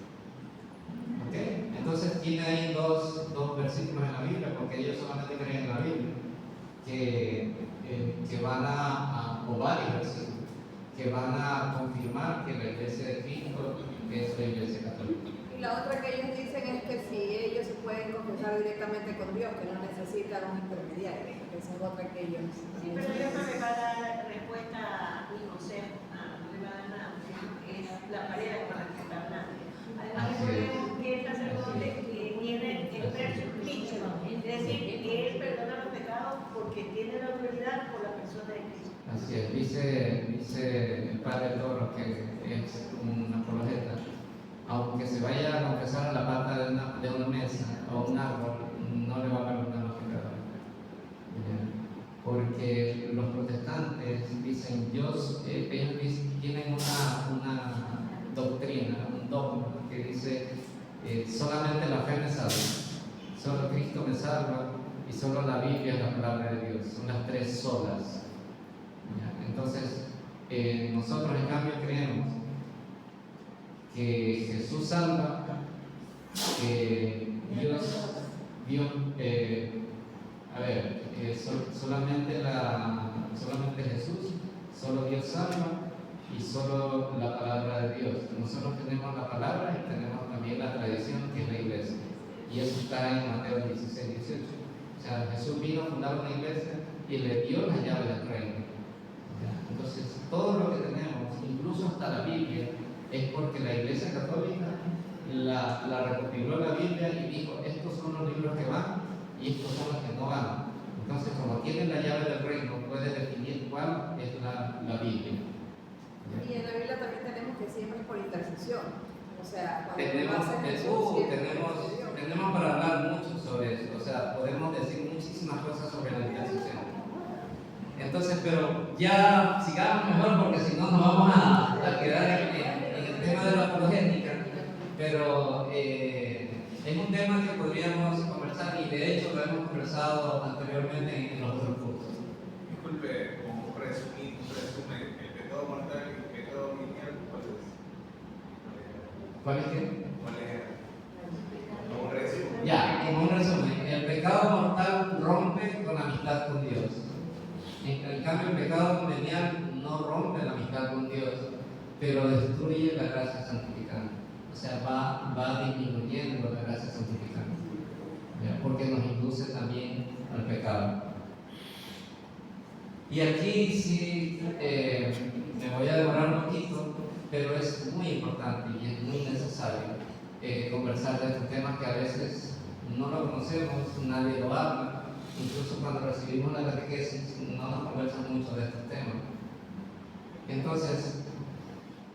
¿Okay? Entonces tiene ahí dos versículos en la Biblia, porque ellos solamente creen en la Biblia, que van o varios versículos, que van a confirmar que la Iglesia de Cristo es la Iglesia católica. Y la otra que ellos dicen es que si ellos se pueden confesar directamente con Dios, que no necesitan un intermediario. Esa es otra que ellos Sí, pero Dios no le va a dar respuesta ni consejo, no le va a dar nada, es la pareja con la que está hablando. Además, recordemos que el sacerdote tiene el prescription, es decir, que él perdona los pecados porque tiene la autoridad por la persona de Cristo. Así es, dice el Padre Toro, que es un apologeta, aunque se vaya a confesar a la pata de una mesa o un árbol, no le va a perdonar los pecados. Porque los protestantes dicen, ellos tienen una doctrina, un dogma que dice, solamente la fe me salva, solo Cristo me salva y solo la Biblia es la palabra de Dios, son las tres solas. Entonces, nosotros en cambio creemos que Jesús salva, que solamente Jesús, solo Dios salva y solo la palabra de Dios. Nosotros tenemos la palabra y tenemos también la tradición, que es la iglesia, y eso está en Mateo 16, 18. O sea, Jesús vino a fundar una iglesia y le dio las llaves del reino. Entonces, todo lo que tenemos, incluso hasta la Biblia, es porque la Iglesia Católica la recopiló la Biblia y dijo, estos son los libros que van y estos son los que no van. Entonces, como tienen la llave del reino, puede definir cuál es la Biblia. Y en la Biblia también tenemos que siempre es por intercesión. O sea, cuando Tenemos tenemos para hablar mucho sobre eso, o sea, podemos decir muchísimas cosas sobre la intercesión. Entonces, pero ya sigamos mejor, porque si no nos vamos a quedar en el tema de la apologética, pero es un tema que podríamos conversar y de hecho lo hemos conversado anteriormente en los otros cursos. Disculpe, como resumen, el pecado mortal y el pecado venial, ¿Cuál es qué? ¿Cuál es? Como un resumen. Ya, como un resumen, el pecado mortal rompe con la amistad con Dios. En cambio, el pecado venial no rompe la amistad con Dios, pero destruye la gracia santificante. O sea, va disminuyendo la gracia santificante, ¿ya? Porque nos induce también al pecado. Y aquí sí me voy a demorar un poquito, pero es muy importante y es muy necesario conversar de estos temas que a veces no lo conocemos, nadie lo habla. Incluso cuando recibimos la catequesis no nos conversan mucho de estos temas. Entonces,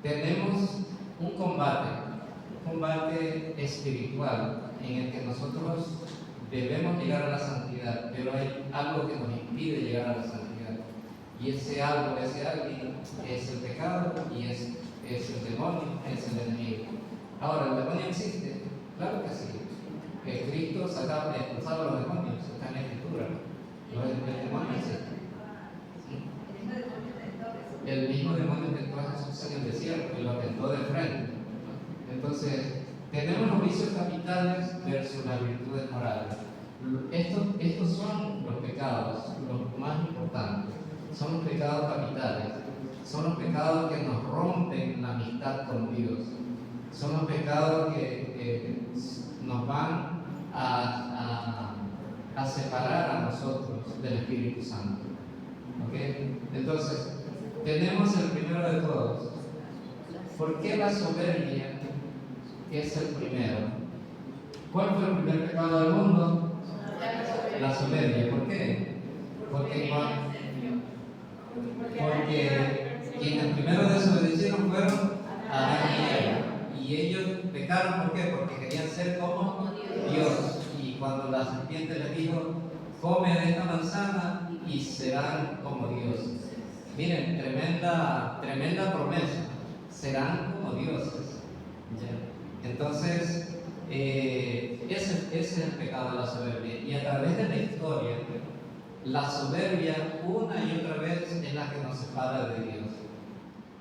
tenemos un combate espiritual en el que nosotros debemos llegar a la santidad, pero hay algo que nos impide llegar a la santidad. Y ese algo, ese alguien, es el pecado y es el demonio, es el enemigo. Ahora, ¿el demonio existe? Claro que sí. Cristo expulsaba a los demonios, está en la Escritura. El demonio existe. El mismo demonio tentó a Jesús en el desierto y lo tentó de frente. Entonces, tenemos los vicios capitales versus las virtudes morales. Estos son los pecados, los más importantes. Son los pecados capitales. Son los pecados que nos rompen la amistad con Dios. Son los pecados que nos van a a separar a nosotros del Espíritu Santo. ¿Ok? Entonces, tenemos el primero de todos. ¿Por qué la soberbia es el primero? ¿Cuál fue el primer pecado del mundo? La soberbia. ¿Por qué? Porque quienes primero desobedecieron fueron Adán y Eva. Y ellos pecaron, ¿por qué? Porque querían ser como Dios. Y cuando la serpiente les dijo, come de esta manzana y serán como dioses. Miren, tremenda promesa. Serán como dioses. ¿Ya? Entonces, ese es el pecado de la soberbia. Y a través de la historia, la soberbia una y otra vez es la que nos separa de Dios.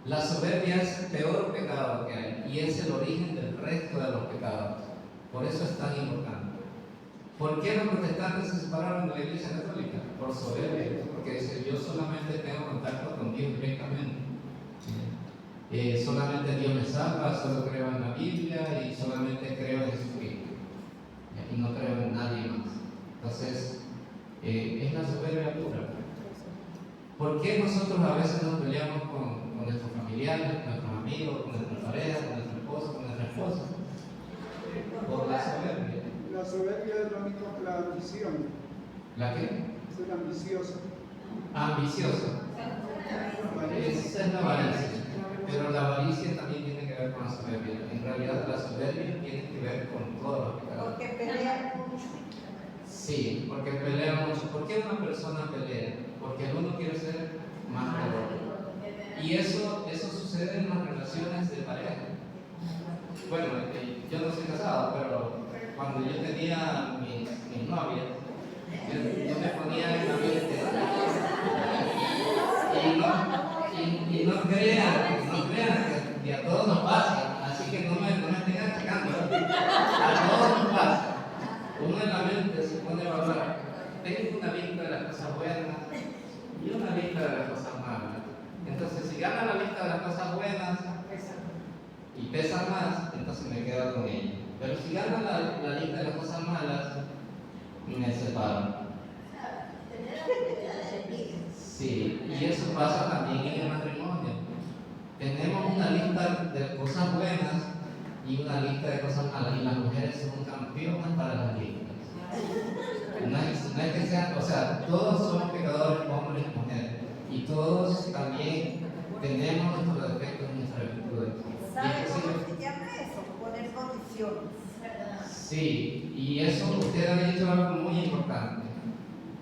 La soberbia es el peor pecado que hay y es el origen del resto de los pecados. Por eso es tan importante. ¿Por qué los protestantes se separaron de la Iglesia Católica? Por soberbia. Porque dice, yo solamente tengo contacto con Dios directamente. Solamente Dios me salva, solo creo en la Biblia y solamente creo en Jesucristo. Y no creo en nadie más. Entonces, es la soberbia pura. ¿Por qué nosotros a veces nos peleamos con nuestros familiares, con nuestros amigos, con nuestra pareja, con nuestro esposo, con nuestra esposa? Por la soberbia. La soberbia es lo mismo que la ambición. ¿La qué? Ser ambicioso. Ambiciosa. Esa es la avaricia. Pero la avaricia también tiene que ver con la soberbia. En realidad la soberbia tiene que ver con todos los pecados. Porque pelean mucho. Sí, porque pelea mucho. ¿Por qué una persona pelea? Porque el uno quiere ser más que el otro. Y eso sucede en las relaciones de pareja. Bueno, yo no soy casado, pero cuando yo tenía mis novias, yo me ponía en la mente. Y no crean que a todos nos pasa, así que no me estén achacando. A todos nos pasa. Uno en la mente se pone a evaluar. Tengo una lista de las cosas buenas y una lista de las cosas malas. Entonces, si gana la lista de las cosas buenas y pesa más, entonces me quedo con ella. Pero si gana la lista de las cosas malas, me separo. Sí, y eso pasa también en el matrimonio. Tenemos una lista de cosas buenas y una lista de cosas malas, y las mujeres son campeonas para las listas. No es que sean, o sea, todos somos pecadores, hombres y mujeres, y todos también tenemos nuestros defectos y nuestras virtudes. ¿Sabe cómo se llama eso? Poner condiciones. Sí, y eso usted ha dicho algo muy importante.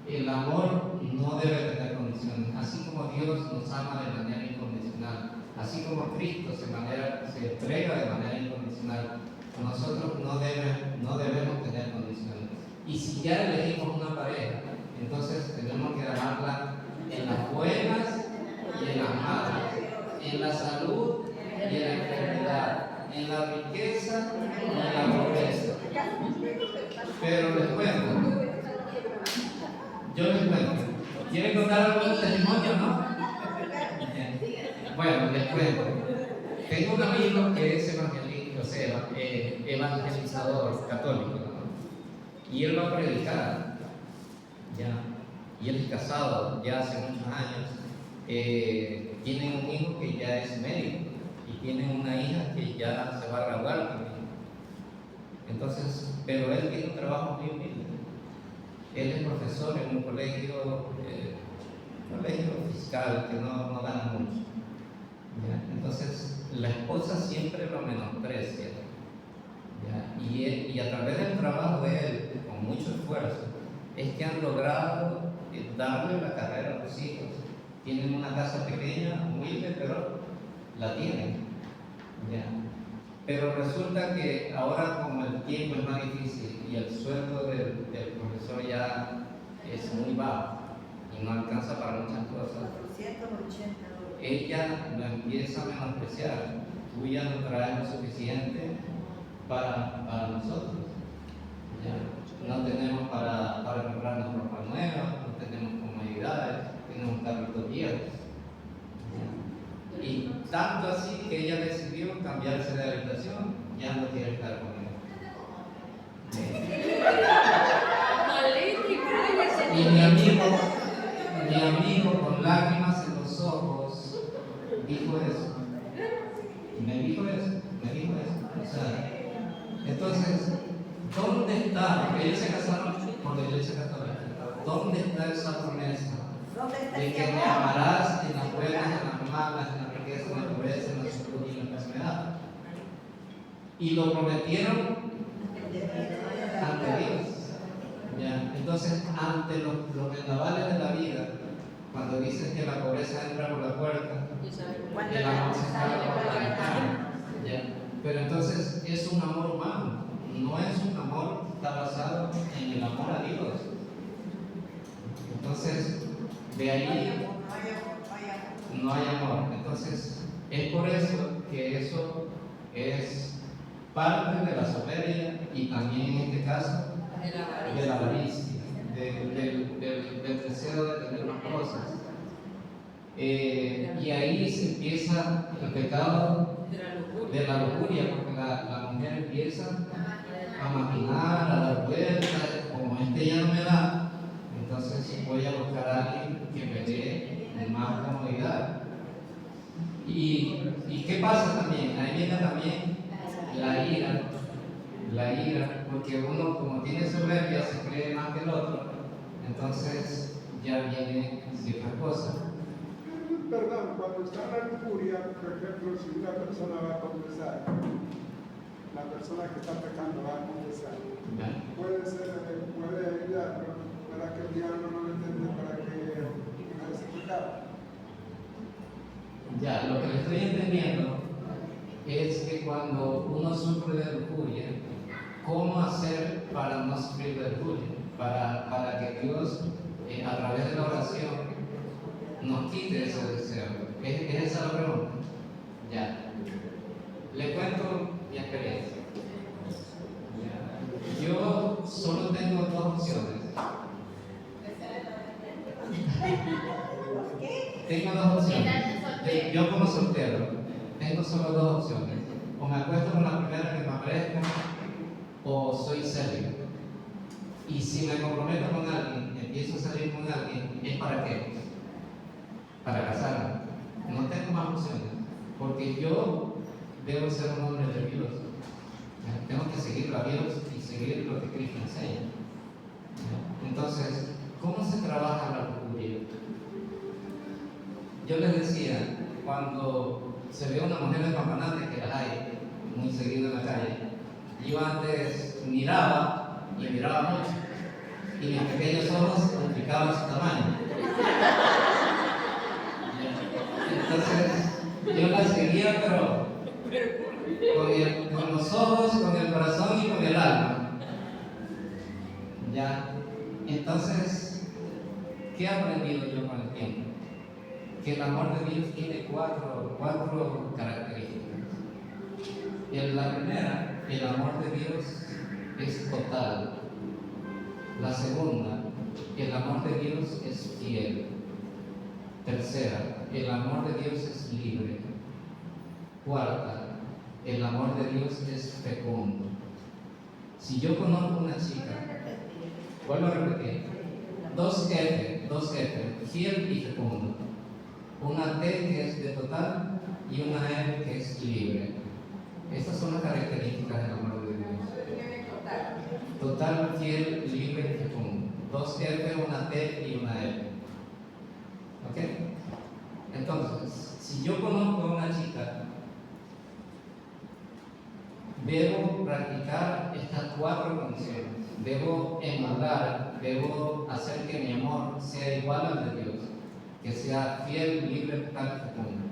El amor no debe tener condiciones. Así como Dios nos ama de manera incondicional, así como Cristo se entrega de manera incondicional, nosotros no debemos tener condiciones. Y si ya elegimos una pareja, entonces tenemos que amarla en las buenas y en las malas, en la salud y en la enfermedad, en la riqueza y en la pobreza. Pero les cuento, yo les cuento. ¿Quieren contar algún testimonio, no? Bueno, les cuento. Tengo un amigo que es evangelizador católico, ¿no? Y él va a predicar, ya. Y él es casado ya hace muchos años. Tienen un hijo que ya es médico y tienen una hija que ya se va a graduar también. Entonces, pero él tiene un trabajo muy humilde. Él es profesor en un colegio fiscal que no gana mucho. ¿Ya? Entonces, la esposa siempre lo menosprecia. ¿Ya? Y a través del trabajo de él, con mucho esfuerzo, es que han logrado darle la carrera a los hijos. Tienen una casa pequeña, humilde, pero la tienen. ¿Ya? Pero resulta que ahora, como el tiempo es más difícil y el sueldo del profesor ya es muy bajo y no alcanza para muchas cosas, ella lo empieza a menospreciar. Tú ya no traes lo suficiente para nosotros. ¿Ya? No tenemos para comprarnos ropa nueva, no tenemos comodidades, tenemos carritos viejos. ¿Ya? Y tanto así que ella decidió cambiarse de habitación, ya no quiere estar conmigo. Maléfico. Y mi amigo con lágrimas en los ojos dijo eso. Me dijo eso. O sea, entonces, ¿dónde está? Porque ellos se casaron por la iglesia católica. ¿Dónde está esa promesa de que me amarás en las buenas, en las malas, en la riqueza, en la pobreza, en la salud y en la enfermedad? Y lo prometieron ante Dios. ¿Ya? Entonces, ante los vendavales de la vida, cuando dicen que la pobreza entra por la puerta, el amor se escapa por la ventana. ¿Ya? Pero entonces es un amor humano, no es un amor que está basado en el amor a Dios. Entonces, de ahí no hay amor. Entonces, es por eso que eso es parte de la soberbia y también en este caso de la avaricia, del deseo de tener más cosas. Y ahí se empieza el pecado de la lujuria, porque la mujer empieza a maquinar, a dar vueltas, como este ya no me da, entonces voy a buscar a alguien que me dé más comodidad. ¿Y qué pasa también? Ahí viene también la ira, porque uno como tiene soberbia se cree más que el otro, entonces ya viene ciertas cosas. Perdón, cuando está en la lujuria, por ejemplo, si una persona va a confesar, la persona que está pecando va a confesar, puede ayudarlo para que el diablo no le entienda para que no se pecado. Ya, lo que le estoy entendiendo es que cuando uno sufre de lujuria, ¿cómo hacer para no sufrir de lujuria? Para que Dios, a través de la oración, nos quite ese deseo. ¿Es esa la pregunta? Ya. Le cuento mi experiencia. Yo solo tengo dos opciones. Tengo dos opciones. Yo como soltero tengo solo dos opciones. O me acuesto con la primera que me aparezca, o soy serio. Y si me comprometo con alguien, empiezo a salir con alguien, ¿es para qué? Para casarme. No tengo más opciones, porque yo debo ser un hombre de Dios. Tengo que seguir a Dios y seguir lo que Cristo enseña. Entonces, ¿cómo se trabaja la lujuria? Yo les decía, cuando se ve una mujer despampanante, que las hay muy seguido en la calle, yo antes miraba y miraba mucho, y mis pequeños ojos duplicaban su tamaño. Entonces, yo la seguía, pero con los ojos, con el corazón y con el alma. ¿Ya? Entonces, ¿qué he aprendido yo con el tiempo? Que el amor de Dios tiene cuatro características. La primera, el amor de Dios es total. La segunda, el amor de Dios es fiel. Tercera, el amor de Dios es libre. Cuarta, el amor de Dios es fecundo. Si yo conozco una chica, vuelvo a repetir, dos F, fiel y fecundo. Una T que es de total y una R que es libre. Estas son las características del amor de Dios. Total, fiel, libre y fecundo. Dos F, una T y una R. ¿Ok? Entonces, si yo conozco a una chica, debo practicar estas cuatro condiciones. Debo emular, debo hacer que mi amor sea igual al de Dios, que sea fiel, libre, total y fecundo.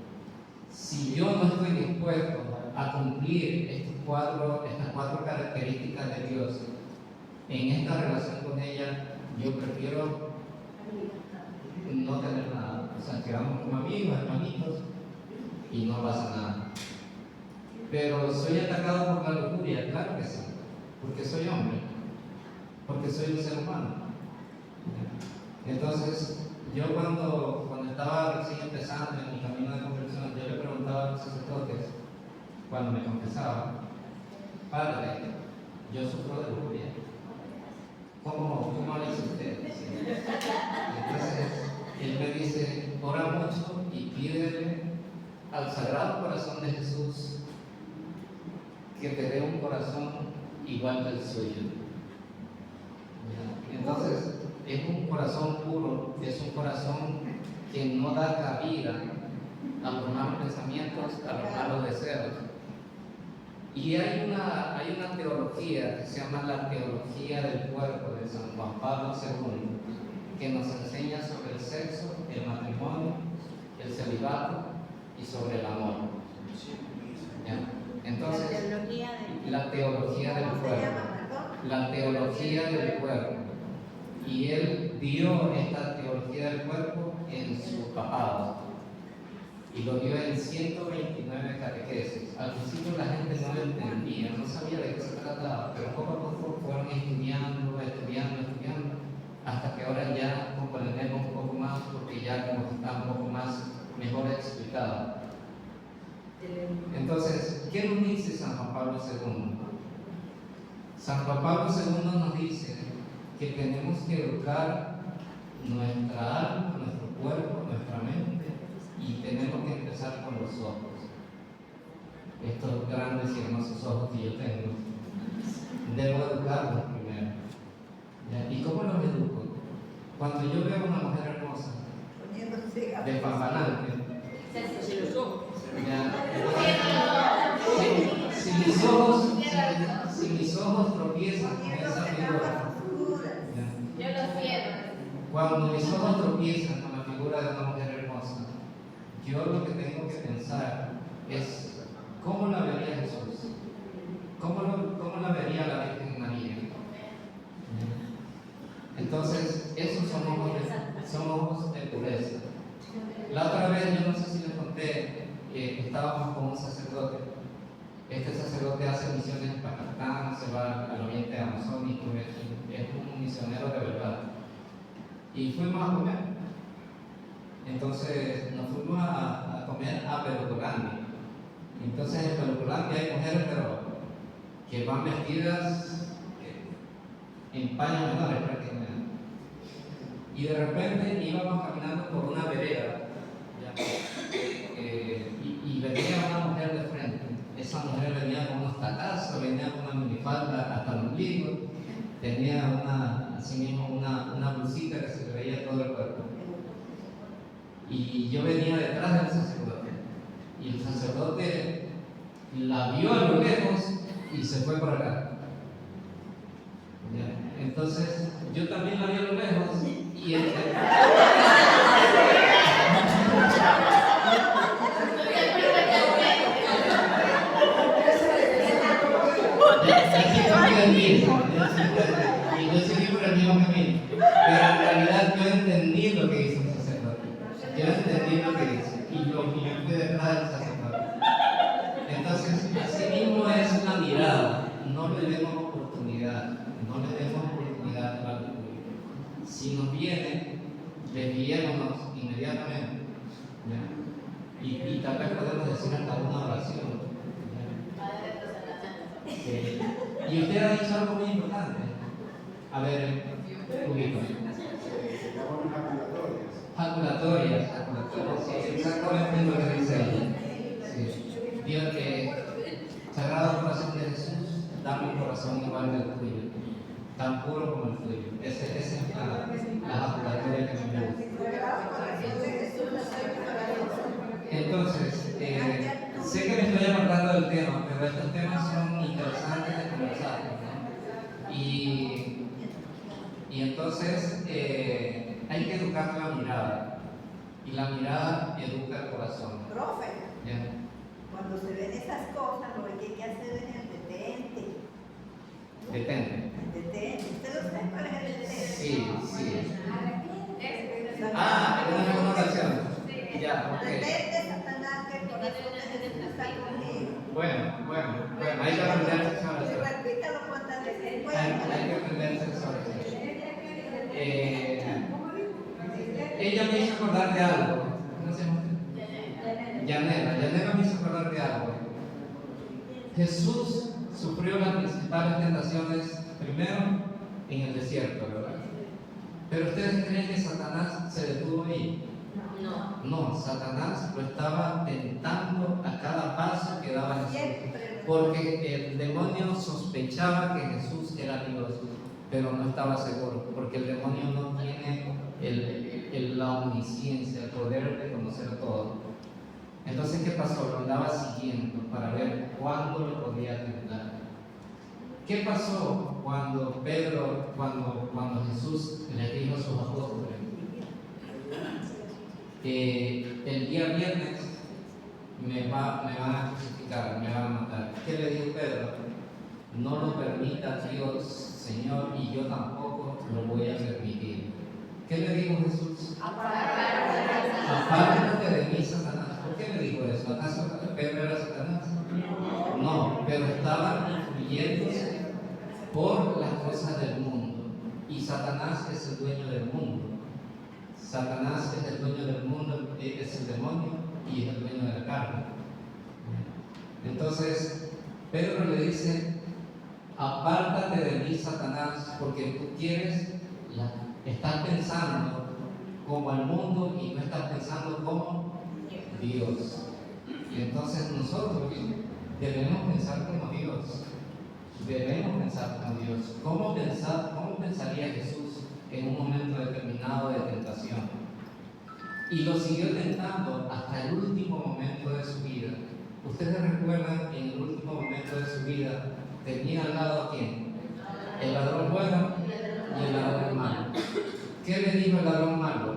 Si yo no estoy dispuesto a cumplir estas cuatro características de Dios en esta relación con ella, yo prefiero no tener nada. O sea, quedamos como amigos, hermanitos, y no pasa nada. Pero soy atacado por la lujuria, claro que sí, porque soy hombre, porque soy un ser humano. Entonces, yo cuando estaba recién empezando en mi camino de conversión, yo le preguntaba a los sacerdotes, cuando me confesaba, Padre, yo sufro de lujuria. ¿cómo le dice usted? Sí. Entonces, él me dice, ora mucho y pídele al Sagrado Corazón de Jesús que te dé un corazón igual que el suyo. ¿Ya? Entonces, es un corazón puro, es un corazón que no da cabida a los malos pensamientos, a los malos deseos. Y hay una teología que se llama la teología del cuerpo de San Juan Pablo II, que nos enseña sobre el sexo, el matrimonio, el celibato y sobre el amor. ¿Ya? Entonces, la teología del cuerpo. La teología del cuerpo. Y él dio esta teología del cuerpo en su papado. Y lo dio en 129 catequesis. Al principio la gente no lo entendía, no sabía de qué se trataba, pero poco a poco fueron estudiando, hasta que ahora ya comprendemos un poco más, porque ya como está un poco más mejor explicado. Entonces, ¿qué nos dice San Juan Pablo II? San Juan Pablo II nos dice que tenemos que educar nuestra alma, nuestro cuerpo, nuestra mente, y tenemos que empezar con los ojos. Estos grandes y hermosos ojos que yo tengo, debo educarlos primero. ¿Ya? ¿Y cómo los educo? Cuando yo veo a una mujer hermosa, despampanante, si mis ojos tropiezan con esa figura, Yo lo cierro. cuando mis ojos tropiezan con la figura de una mujer hermosa, yo lo que tengo que pensar es cómo la vería Jesús, cómo la vería la Virgen María. Entonces, esos son ojos de pureza. La otra vez, yo no sé si les conté, estábamos con un sacerdote. Este sacerdote hace misiones en Pakistán, se va al oriente amazónico, es un misionero de verdad. Y fuimos a comer. Entonces nos fuimos a comer a Pelucolandia. Entonces en Pelucolandia hay mujeres pero que van vestidas en paños menores prácticamente. Y de repente íbamos caminando por una vereda y venía una mujer de frente. Esa mujer venía con unos tacazos, venía con una minifalda hasta el ombligo, tenía asimismo una blusita que se le veía todo el cuerpo. Y yo venía detrás del sacerdote. Y el sacerdote la vio a lo lejos y se fue por acá. ¿Ya? Entonces, yo también la vi a lo lejos y y yo seguí por el mismo camino, pero en realidad yo entendí lo que hizo el sacerdote. Yo entendí lo que hizo y yo fui detrás del sacerdote. Entonces, así mismo es la mirada. No le demos oportunidad a la locura. Si nos viene, desviémonos inmediatamente. ¿Ya? Y tal vez podemos decir hasta una oración. ¿Ya? Y usted ha dicho algo muy importante. A ver, Julito. Jaculatorias, sí, exactamente lo que dice ella. Sí. Dios, Sagrado Corazón de Jesús, dame un corazón igual del tuyo, tan puro como el tuyo. Esa es la jaculatoria que me gusta. Entonces, sé que me estoy apartando del tema, pero estos temas son interesantes de conversar, ¿no? Y entonces hay que educar la mirada, y la mirada educa el corazón. Profe, ¿Ya? cuando se ven esas cosas, lo que hay que hacer es el detente. Detente. Detente. ¿Usted lo sabe cuál es el detente? Sí. Ah, es una oración. Ya, ok. Detente, Satanás, que el corazón de Jesús está conmigo. Bueno, hay que aprender esa oración. Repítalo cuántas veces pueda. Hay que aprender esa oración. Ella me hizo acordar de algo. ¿Cómo se llama? Yanela me hizo acordar de algo. Jesús sufrió las principales tentaciones, primero en el desierto, ¿verdad? Pero ustedes creen que Satanás se detuvo ahí. No. No, Satanás lo estaba tentando a cada paso que daba Jesús. Porque el demonio sospechaba que Jesús era Dios, pero no estaba seguro, porque el demonio no tiene la omnisciencia, el poder de conocer todo. Entonces, ¿qué pasó? Lo andaba siguiendo para ver cuándo lo podía tentar. ¿Qué pasó cuando Jesús le dijo a sus apóstoles que el día viernes me van a crucificar, me van a matar? ¿Qué le dijo Pedro? No lo permita Dios, Señor, y yo tampoco lo voy a permitir. ¿Qué le dijo Jesús? Apártate de mí, Satanás. ¿Por qué le dijo eso? ¿Acaso Pedro era Satanás? No, pero estaban influyéndose por las cosas del mundo. Y Satanás es el dueño del mundo. Satanás es el dueño del mundo, es el demonio y es el dueño de la carne. Entonces, Pedro le dice: apártate de mí, Satanás, porque tú estás pensando como el mundo y no estás pensando como Dios. Y entonces nosotros debemos pensar como Dios. Debemos pensar como Dios. ¿Cómo pensaría Jesús en un momento determinado de tentación? Y lo siguió tentando hasta el último momento de su vida. ¿Ustedes recuerdan en el último momento de su vida tenía al lado a quién? El ladrón bueno y el ladrón malo. ¿Qué le dijo el ladrón malo?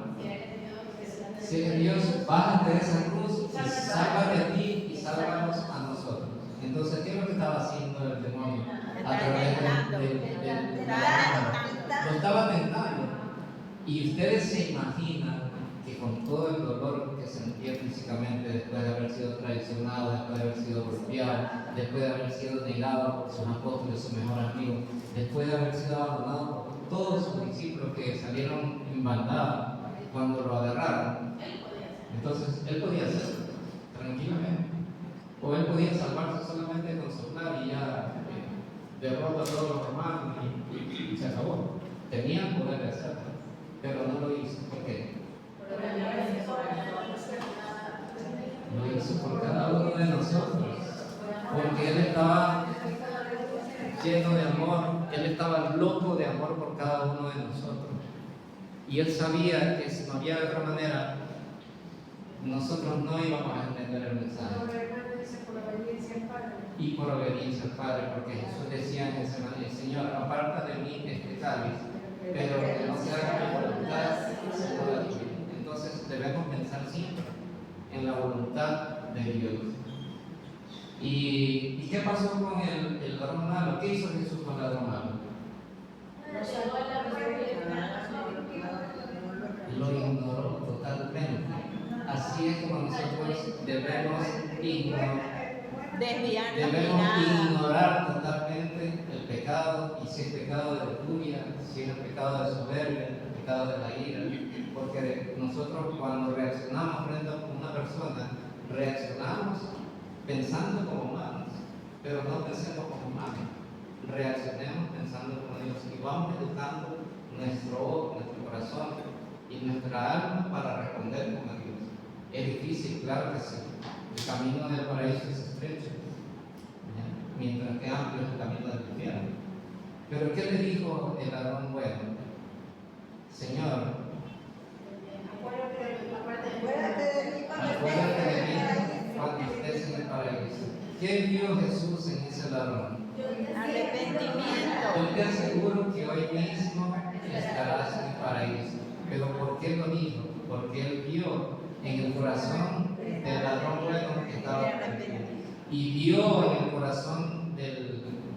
Si eres Dios, bájate de esa cruz y sálvate a ti y sálvanos a nosotros. Entonces, ¿qué es lo que estaba haciendo el demonio? A través del lo estaba tentando. Y ustedes se imaginan que con todo el dolor que sentía físicamente después de haber sido traicionado, después de haber sido golpeado, después de haber sido negado por sus apóstoles, su mejor amigo, después de haber sido abandonado por todos sus discípulos que salieron en bandada cuando lo agarraron, entonces él podía hacerlo tranquilamente, o él podía salvarse solamente con soplar y ya derrota a todos los romanos y se acabó. Tenía el poder de hacerlo, pero no lo hizo. ¿Por qué? Lo hizo por cada uno de nosotros, porque Él estaba lleno de amor, Él estaba loco de amor por cada uno de nosotros. Y Él sabía que si no había de otra manera, nosotros no íbamos a entender el mensaje. Y por obediencia al Padre, porque Jesús decía en ese momento: Señor, aparta de mí este cáliz, pero que no se haga mi voluntad sino la tuya. Entonces debemos pensar siempre en la voluntad de Dios. ¿Y qué pasó con el ladrón malo? ¿Qué hizo Jesús con el ladrón malo? Lo ignoró totalmente. Así es como nosotros debemos ignorar totalmente el pecado, y si es pecado de lujuria, si es pecado de soberbia, el pecado de la ira, porque nosotros cuando reaccionamos frente a una persona, reaccionamos pensando como humanos, pero no pensemos como humanos, reaccionemos pensando como Dios y vamos educando nuestro corazón y nuestra alma para responder como Dios. Es difícil, claro que sí. El camino del paraíso es estrecho, mientras que amplio es el camino del infierno. Pero ¿qué le dijo el ladrón bueno? Señor, acuérdate de mí cuando estés en el paraíso. ¿Qué vio Jesús en ese ladrón? Arrepentimiento. Yo te aseguro que hoy mismo estarás en el paraíso. ¿Pero por qué lo dijo? Porque él vio en el corazón del ladrón bueno que estaba arrepentido, y vio en el corazón de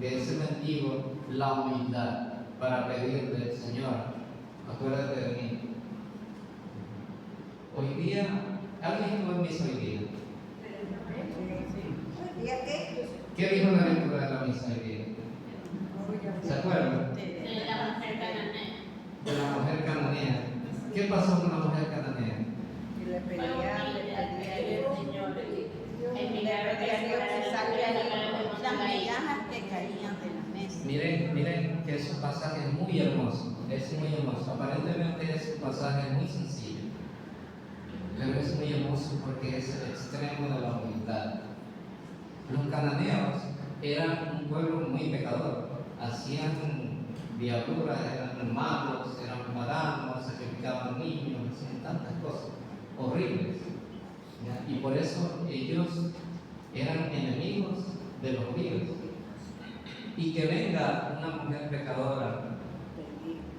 ese mendigo la humildad para pedirle: Señor, acuérdate de mí. Hoy día, ¿alguien estuvo en misa hoy día? ¿Qué dijo la lectura de la misa hoy día? ¿Se acuerdan? De la mujer cananea. De la mujer cananea. ¿Qué pasó con la mujer cananea? Le pedía al Señor El milagro que le las migajas que caían de la mesa. Miren que es un pasaje muy hermoso, es muy hermoso. Aparentemente es un pasaje muy sencillo, pero es muy hermoso porque es el extremo de la humildad. Los cananeos eran un pueblo muy pecador, hacían diabluras, eran malos, eran paganos, sacrificaban niños, hacían tantas cosas horribles. ¿Ya? Y por eso ellos eran enemigos de los judíos. Y que venga una mujer pecadora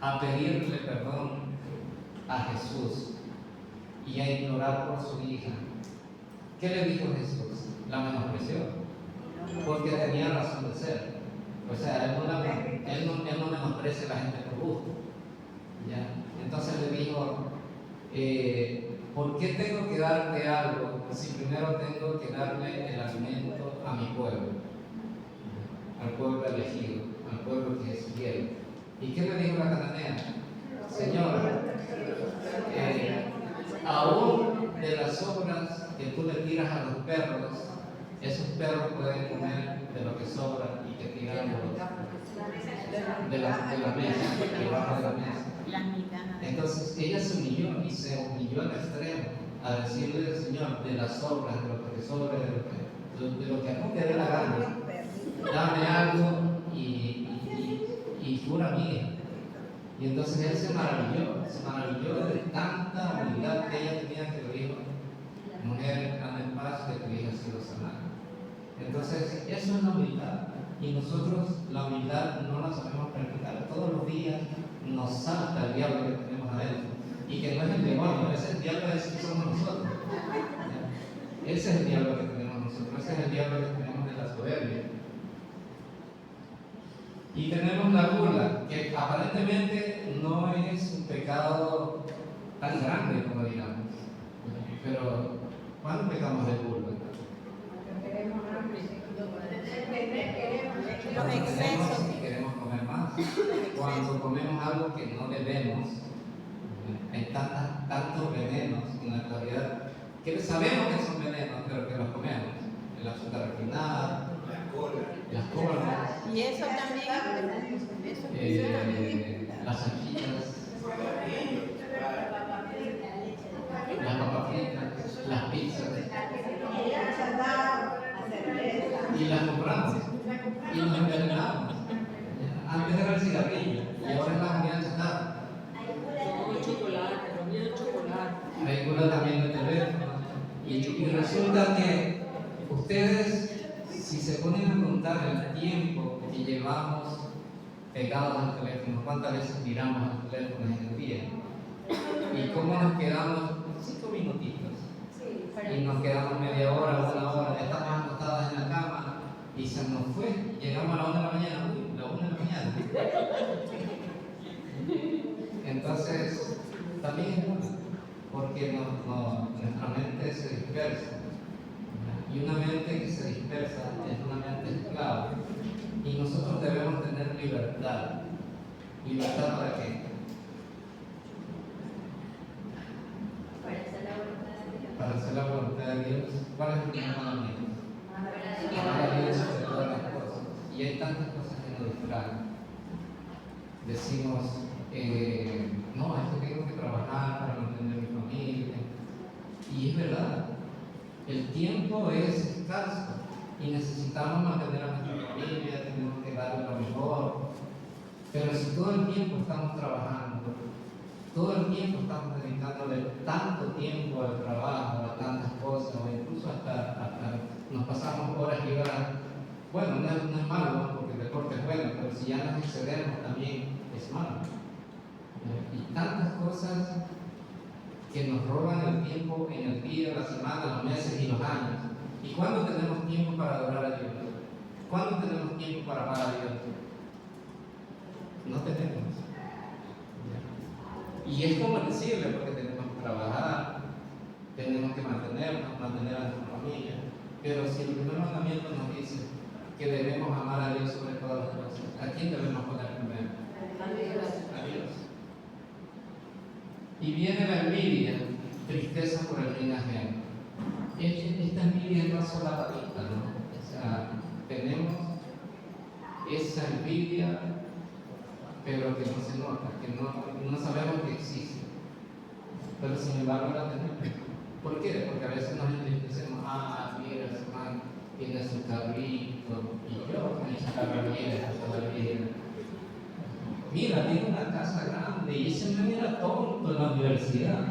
a pedirle perdón a Jesús y a implorar por su hija. ¿Qué le dijo Jesús? La menospreció, porque tenía razón de ser. O sea, él no menosprecia a la gente por gusto. ¿Ya? Entonces le dijo, ¿por qué tengo que darte algo si primero tengo que darle el alimento a mi pueblo? Al pueblo elegido, al pueblo que es fiel. ¿Y qué le dijo la cananea? Señor, aún de las sobras que tú le tiras a los perros, esos perros pueden comer de lo que sobra y que tiran de la mesa, debajo de la mesa. Las migajas. Entonces ella se humilló y se humilló al extremo a decirle al Señor de las sobras, de lo que te sobra, de lo que a mí te dé la gana, dame algo y cura mía. Y entonces él se maravilló de tanta humildad que ella tenía, que le dijo, mujer, anda en paz, que tu hija ha sido sanada. Entonces eso es la humildad, y nosotros la humildad no la sabemos practicar. Todos los días nos salta el diablo que tenemos adentro, y que no es el demonio, ese es el diablo que somos nosotros. Ese es el diablo que tenemos nosotros, ese es el diablo que tenemos en la soberbia. Y tenemos la burla, que aparentemente no es un pecado tan grande como digamos. Pero, ¿cuándo pecamos de burla? Los excesos. Y queremos comer más. Cuando comemos algo que no debemos, hay tantos venenos en la actualidad que sabemos que son venenos, pero que los comemos. El azúcar refinada, las colas, Y eso también, las salchichas, las papas fritas, las pizzas, y las compramos y nos envenenamos. Antes era el cigarrillo y ahora es la comida chatarra. Hay cura también de teléfono. Y resulta que ustedes, si se ponen a contar el tiempo que llevamos pegados al teléfono, cuántas veces miramos al teléfono en el día, y cómo nos quedamos 5 minutitos, y nos quedamos media hora, 1 hora, estamos acostadas en la cama, y se nos fue, llegamos a la 1 de la mañana, la 1 de la mañana. Entonces, también es bueno, porque nuestra mente se dispersa. Y una mente que se dispersa es una mente esclava. Y nosotros debemos tener libertad. ¿Libertad para qué? Para hacer la voluntad de Dios. ¿Cuál es el primer mandamiento? Amar a Dios sobre todas las cosas. Y hay tantas cosas que nos distraen. Decimos, no, es que tengo que trabajar para mantener mi familia. Y es verdad. El tiempo es escaso y necesitamos mantener a nuestra familia, tenemos que darle lo mejor. Pero si todo el tiempo estamos trabajando, todo el tiempo estamos dedicándole tanto tiempo al trabajo, a tantas cosas, o incluso hasta nos pasamos horas y horas, bueno, no es malo, ¿no? Porque el deporte es bueno, pero si ya nos excedemos también es malo. Y tantas cosas que nos roban el tiempo en el día, la semana, los meses y los años. ¿Y cuándo tenemos tiempo para adorar a Dios? ¿Cuándo tenemos tiempo para amar a Dios? No tenemos. Y es comprensible porque tenemos que trabajar, tenemos que mantenernos, mantener a nuestra familia. Pero si el primer mandamiento nos dice que debemos amar a Dios sobre todas las cosas, ¿a quién debemos poner primero? A Dios. Y viene la envidia, tristeza por el bien ajeno. Esta envidia es más solapadita, ¿no? O sea, tenemos esa envidia, pero que no se nota, que no sabemos que existe. Pero sin embargo la tenemos. ¿Por qué? Porque a veces nos decimos, mira, ese man tiene su carrito, y yo con esa carrera todavía. Mira, tiene una casa grande, y ese man era tonto en la universidad.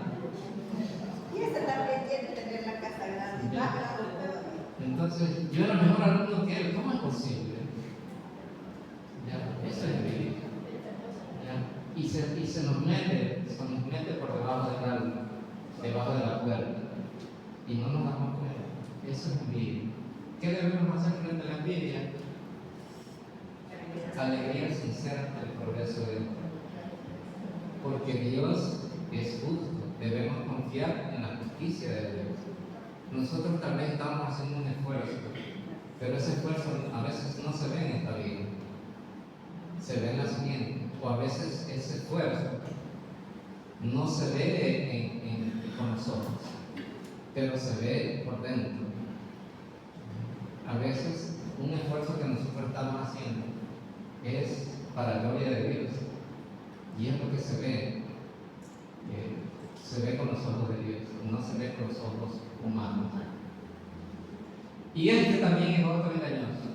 Y esa también tiene que tener la casa grande, más grande todavía. Entonces, yo era mejor alumno que él, ¿cómo es posible? ¿Ya? Eso es envidia. ¿Ya? Y se nos mete por debajo del alma, debajo de la puerta, y no nos damos cuenta. Eso es envidia. ¿Qué debemos hacer frente a la envidia? Alegría sincera del progreso de Dios. Porque Dios es justo, debemos confiar en la justicia de Dios. Nosotros tal vez estamos haciendo un esfuerzo, pero ese esfuerzo a veces no se ve en esta vida, se ve en la siguiente, o a veces ese esfuerzo no se ve con los ojos, pero se ve por dentro. A veces un esfuerzo que nosotros estamos haciendo es para la gloria de Dios, y es lo que se ve con los ojos de Dios, no se ve con los ojos humanos. Y este también es otro engañoso,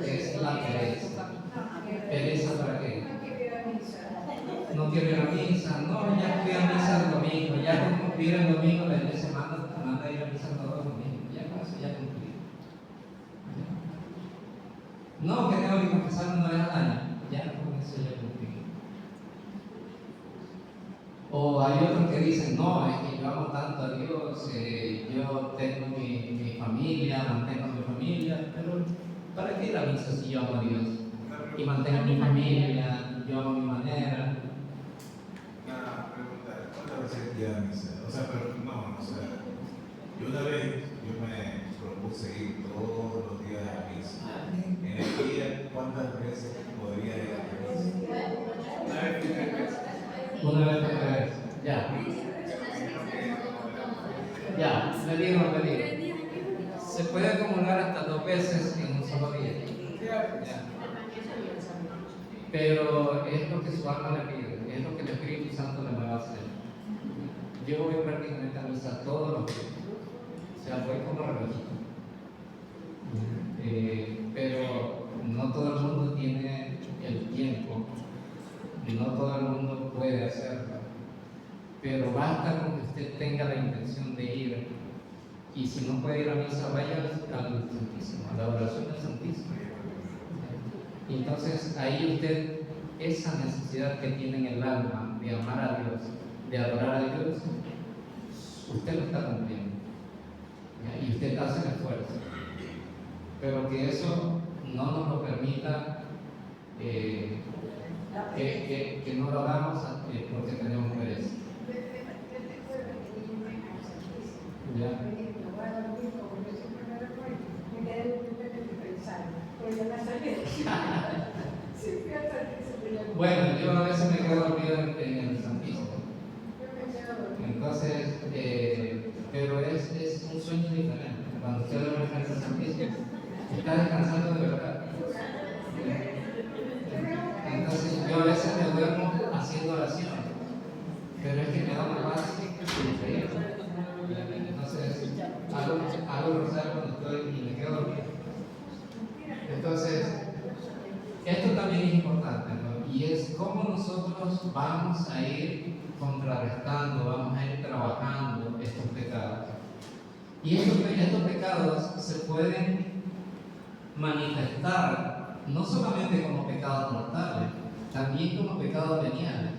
es la pereza. ¿Pereza para qué? No quiero ir a misa, no, ya fui a misa el domingo, ya con cumplir el domingo la iglesia manda a ir a misa todos los domingos, ya con eso ya cumplí. No, que tengo que confesar una vez al año, ya con eso ya cumplí. O hay otros que dicen, no, es que yo amo tanto a Dios, yo tengo mi familia, mantengo mi familia, pero ¿para qué ir a misa si yo amo a Dios? Y mantengo mi familia, yo amo mi manera. Una pregunta, ¿cuántas veces ir a misa? O sea, pero yo una vez me propuse ir todos los días a misa. En el día, ¿cuántas veces podría ir a misa? Una vez por 3 veces. Una vez por 3 veces, ya. Ya, me digo. Se puede acumular hasta 2 veces en un solo día. Ya. Pero es lo que su alma le pide, es lo que el Espíritu Santo le va a hacer. Yo voy prácticamente a misa todos los días, o sea, voy como relojito. Pero no todo el mundo tiene el tiempo, no todo el mundo puede hacerlo. Pero basta con que usted tenga la intención de ir, y si no puede ir a misa, vaya al Santísimo, a la oración del Santísimo. Entonces ahí usted, esa necesidad que tiene en el alma de amar a Dios, de adorar a Dios, usted lo está cumpliendo. ¿Ya? Y usted hace el esfuerzo. Pero que eso no nos lo permita, que no lo hagamos porque tenemos pereza. ¿Ya? Bueno, yo a veces me quedo dormido en el Santísimo. Entonces, pero es un sueño diferente. Cuando usted duerme en el Santísimo, está descansando de verdad. Entonces, yo a veces me duermo haciendo oración, pero es que me da una paz increíble. Entonces, hago rosario cuando estoy y me quedo dormido. Entonces, esto también es importante, ¿no? Y es cómo nosotros vamos a ir contrarrestando, vamos a ir trabajando estos pecados. Y estos pecados se pueden manifestar no solamente como pecados mortales, también como pecados veniales,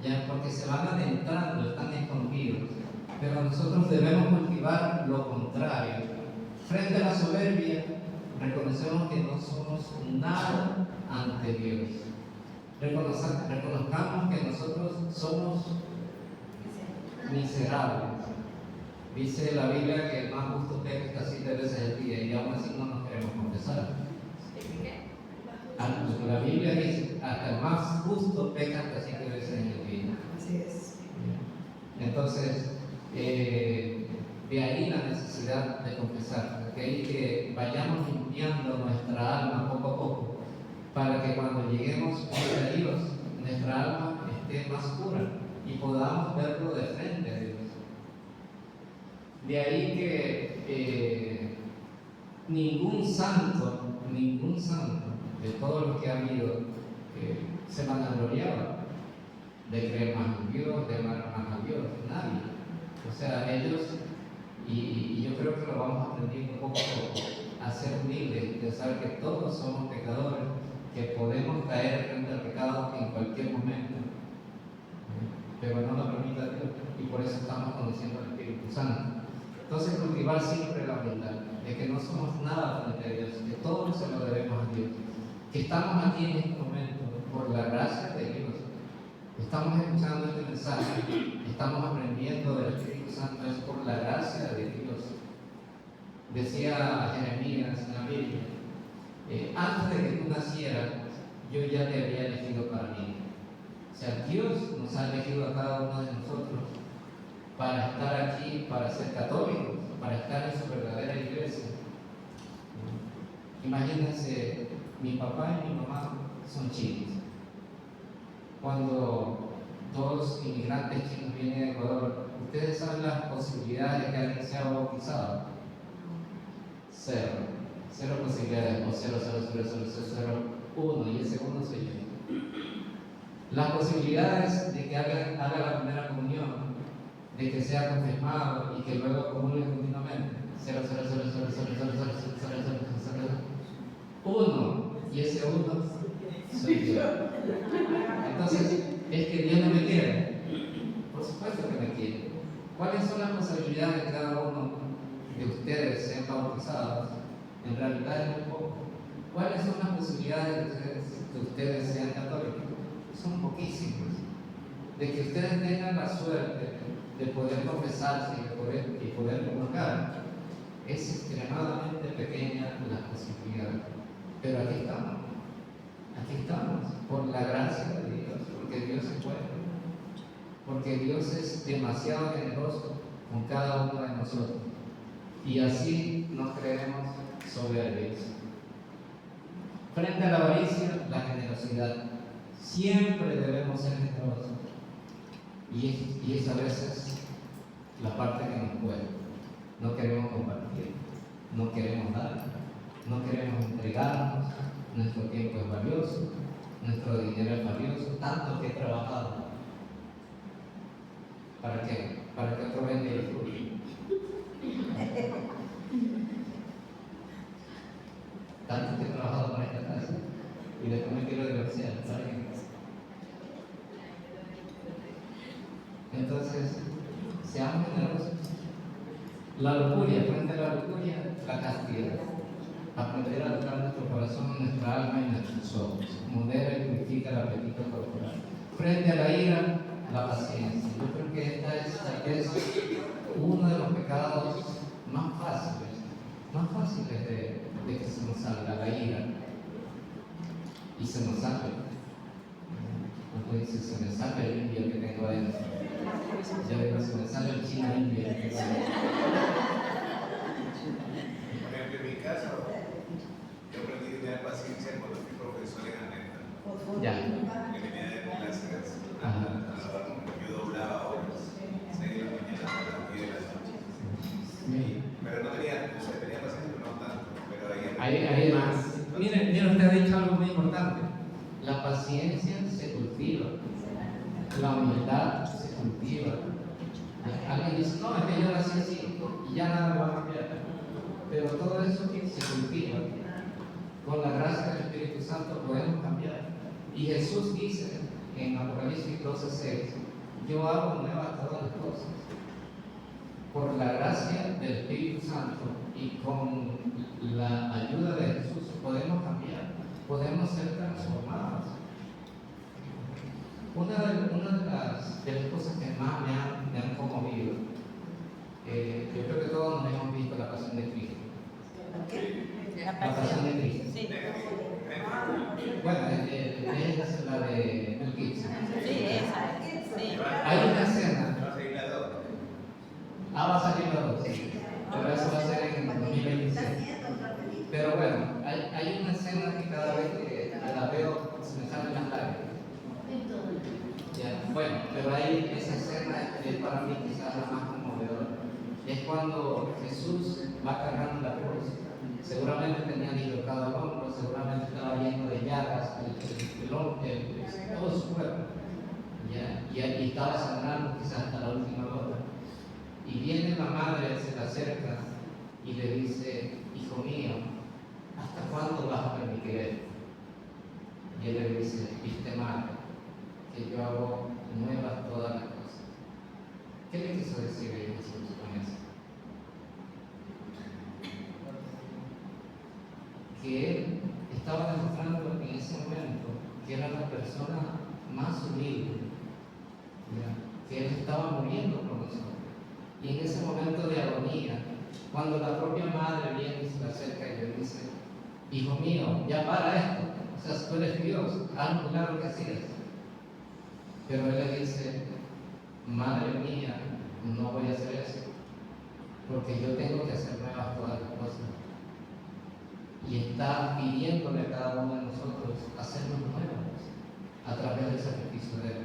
ya, porque se van adentrando, están escondidos. Pero nosotros debemos cultivar lo contrario. Frente a la soberbia, reconocemos que no somos nada ante Dios. Reconozcamos que nosotros somos miserables. Dice la Biblia que el más justo peca hasta 7 veces al día, y aún así no nos queremos confesar. La Biblia dice hasta el más justo peca hasta 7 veces en el día. Así es. Entonces, De ahí la necesidad de confesar, de ahí que vayamos limpiando nuestra alma poco a poco, para que cuando lleguemos a Dios, nuestra alma esté más pura y podamos verlo de frente a Dios. De ahí que ningún santo de todos los que ha habido se vanagloriaba de creer más en Dios, de amar más a Dios, nadie. O sea, ellos, y yo creo que lo vamos aprendiendo poco a poco, a ser humildes, de saber que todos somos pecadores, que podemos caer frente al pecado en cualquier momento, pero no lo permita Dios, y por eso estamos conociendo al Espíritu Santo. Entonces, cultivar siempre la humildad, de que no somos nada frente a Dios, que todo se lo debemos a Dios, que estamos aquí en este momento por la gracia de Dios. Estamos escuchando este mensaje, estamos aprendiendo del Espíritu Santo, es por la gracia de Dios. Decía Jeremías en la Biblia, antes de que tú nacieras, yo ya te había elegido para mí. O sea, Dios nos ha elegido a cada uno de nosotros para estar aquí, para ser católicos, para estar en su verdadera iglesia. Imagínense, mi papá y mi mamá son chinos. Cuando todos los inmigrantes chinos vienen a Ecuador, ¿ustedes saben las posibilidades de que alguien sea bautizado? Cero posibilidades, o 0,00001, y ese uno soy yo. Las posibilidades de que haga la primera comunión, de que sea confirmado y que luego comulgue continuamente, 1, y ese uno soy yo. Entonces, ¿es que Dios no me quiere? Por supuesto que me quiere. ¿Cuáles son las posibilidades de que cada uno de ustedes sean bautizados? En realidad es muy poco. ¿Cuáles son las posibilidades de que ustedes sean católicos? Son poquísimas. De que ustedes tengan la suerte de poder confesarse y poder comulgar, es extremadamente pequeña la posibilidad. Pero aquí estamos, por la gracia de Dios, porque Dios es bueno, porque Dios es demasiado generoso con cada uno de nosotros, y así nos creemos soberbios. Frente a la avaricia, la generosidad. Siempre debemos ser generosos, y es a veces la parte que nos puede. No queremos compartir, no queremos dar, no queremos entregarnos. Nuestro tiempo es valioso, nuestro dinero es valioso, tanto que he trabajado. ¿Para qué? Para que otro venga y disfrute. Tanto que he trabajado para esta casa y después me quiero divorciar. ¿Para qué? Entonces, seamos generosos. La lujuria, frente a la lujuria, la castidad. Aprender a tocar nuestro corazón, nuestra alma y nuestros ojos. Modera y purifica el apetito corporal. Frente a la ira, la paciencia. Yo creo que esta es uno de los pecados más fáciles de que se nos salga, la ira. Y se nos sale. Cuando dice, se me sale el indio que tengo adentro. Yo digo, se me sale el chino indio que tengo adentro. Por ejemplo, en mi caso, yo aprendí a tener paciencia cuando fui profesor en Aneta. Ya. Que venía de clases yo doblaba horas, 6 de la mañana hasta las 10 de la noche. Pero no tenía, tenía paciencia, pero no tanto. Pero Ahí más. Miren, usted ha dicho algo muy importante. La paciencia se cultiva, la humildad se cultiva. Alguien dice, no, es que yo nací así y ya nada va a cambiar. Pero todo eso se cultiva. Con la gracia del Espíritu Santo podemos cambiar. Y Jesús dice en Apocalipsis 12:6, yo hago nuevas todas las cosas. Por la gracia del Espíritu Santo y con la ayuda de Jesús podemos cambiar, podemos ser transformados. Una de las cosas que más me han conmovido, yo creo que todos nos hemos visto la Pasión de Cristo. La Pasión de Cristo. Sí. Bueno, es la de Mel Gibson. Sí, esa. Sí. Hay una escena. va a seguir la 2. Va a salir la 2. sí. Pero eso va a ser en 2027. Pero bueno, hay una escena que cada vez que la veo se me salen las lágrimas. Ya, bueno, pero ahí esa escena es para mí quizás la más conmovedora. Es cuando Jesús va cargando la cruz. Seguramente tenía dislocado el hombro, seguramente estaba lleno de llagas, todo su cuerpo. ¿Ya? Y estaba sangrando quizás hasta la última gota. Y viene la madre, se le acerca y le dice: hijo mío, ¿hasta cuándo vas a permitir esto? Y él le dice: viste, madre, que yo hago nuevas todas las cosas. ¿Qué le quiso decir Jesús con eso? Que él estaba demostrando en ese momento que era la persona más humilde, ¿ya? Que él estaba muriendo por nosotros. Y en ese momento de agonía, cuando la propia madre viene y se le acerca y le dice: hijo mío, ya para esto, o sea, tú eres Dios, haz un milagro que hacías. Pero él le dice: madre mía, no voy a hacer eso, porque yo tengo que hacer nuevas todas las cosas. Y está pidiéndole a cada uno de nosotros hacernos nuevos a través del sacrificio de él.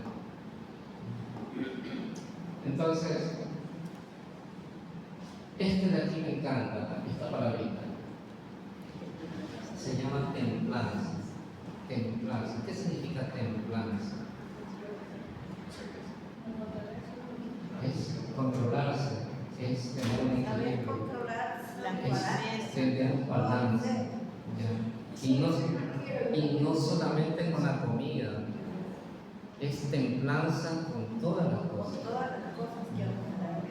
Entonces, este de aquí me encanta, esta palabrita. Se llama templanza. Templanza. ¿Qué significa templanza? Es controlarse, es tener un equilibrio, es tener un balance. ¿Ya? Y no solamente con la comida, es templanza con todas las cosas.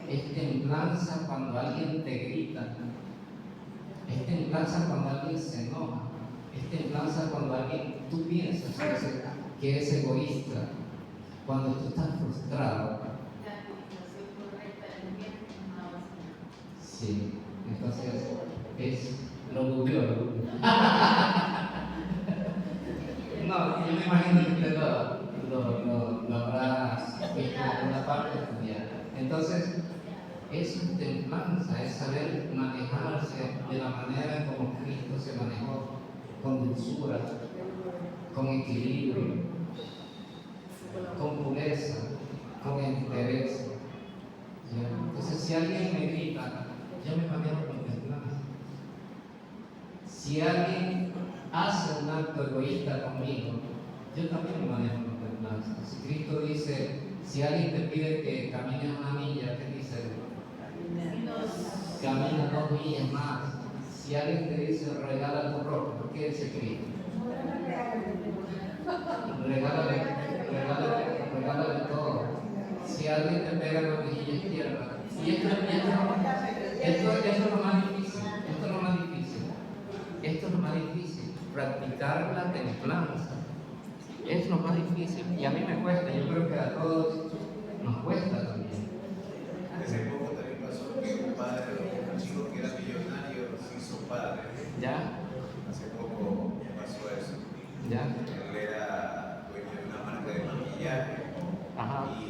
Es templanza cuando alguien te grita, es templanza cuando alguien se enoja, es templanza cuando alguien tú piensas que es egoísta, cuando tú estás frustrado. Sí, entonces es lo googleó. No, yo me imagino que usted lo habrá visto en alguna parte estudiar. Entonces, es templanza, es saber manejarse de la manera como Cristo se manejó, con dulzura, con equilibrio, con pureza, con interés. Entonces, si alguien me grita, yo me manejo con templanza. Si alguien hace un acto egoísta conmigo, yo también me manejo con templanza. Si Cristo dice: si alguien te pide que camines una milla, ¿qué dice? Camina 2 millas más. Si alguien te dice: regala tu ropa, ¿qué dice Cristo? Regálale todo. Si alguien te pega en la mejilla izquierda, y esto es lo más difícil. Esto es lo más difícil. Practicar la templanza es lo más difícil. Y a mí me cuesta, yo creo que a todos nos cuesta también. Hace poco también pasó que un padre de un chico que era millonario se hizo padre. ¿Ya? Hace poco pasó eso. ¿Ya? Él era dueño de una marca de maquillaje. Ajá. Y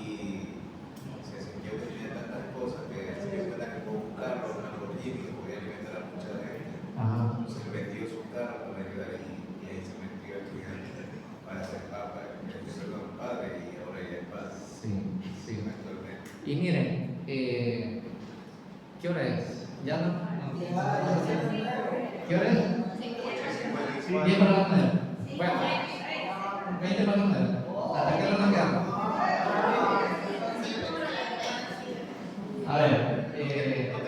se sintió que tenía tantas cosas que se dio cuenta que con un carro, una Lamborghini, que podía alimentar a mucha gente. Ajá. Entonces vendió su carro para ayudar y ahí se metió a estudiar para ser papa. Empezó con padre y ahora ya es padre. Sí, sí. Actualmente. Y miren, ¿qué hora es? ¿Ya no? ¿Qué hora es? 10 para las 9. Bueno, 20 para las 9. ¿Hasta qué hora nos quedamos? A ver,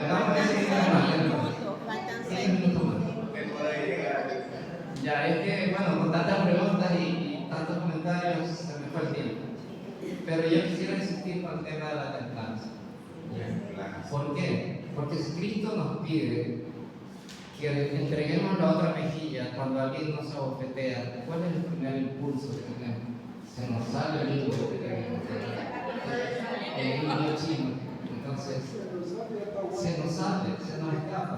hagamos 15 minutos más. Ya, es que, bueno, con tantas preguntas y tantos comentarios se me fue el tiempo. Pero yo quisiera insistir con el tema de la templanza. ¿Por qué? Porque si Cristo nos pide que entreguemos la otra mejilla cuando alguien nos abofetea, ¿cuál es el primer impulso que tenemos? Se nos sale el indio que tenemos, el indio chino. Entonces, se nos sale, se nos escapa.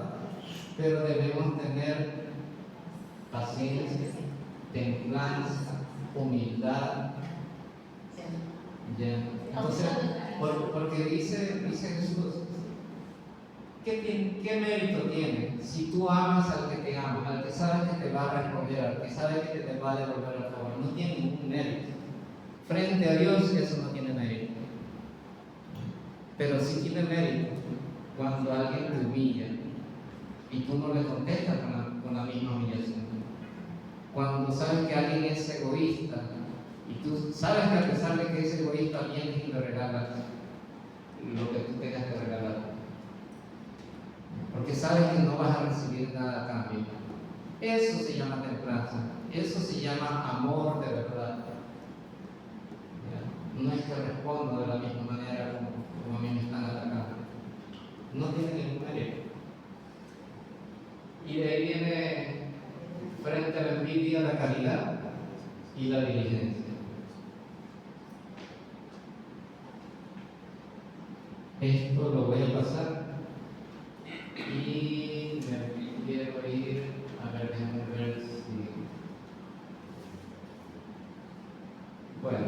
Pero debemos tener paciencia, templanza, humildad. Ya. Entonces, porque dice Jesús, ¿Qué mérito tiene si tú amas al que te ama, al que sabes que te va a responder, al que sabe que te va a devolver el favor? No tiene ningún mérito. Frente a Dios eso no tiene mérito. Pero sí tiene mérito cuando alguien te humilla y tú no le contestas con la misma humillación. Cuando sabes que alguien es egoísta y tú sabes que a pesar de que es egoísta, vienes y le regalas lo que tú tengas que regalar. Porque sabes que no vas a recibir nada a cambio. Eso se llama templanza. Eso se llama amor de verdad. No es que respondo de la misma manera como a mí me están atacando. No tiene ningún mérito. Y de ahí viene frente a la envidia la caridad y la diligencia. Esto lo voy a pasar y me quiero ir a ver, déjame ver si. Bueno,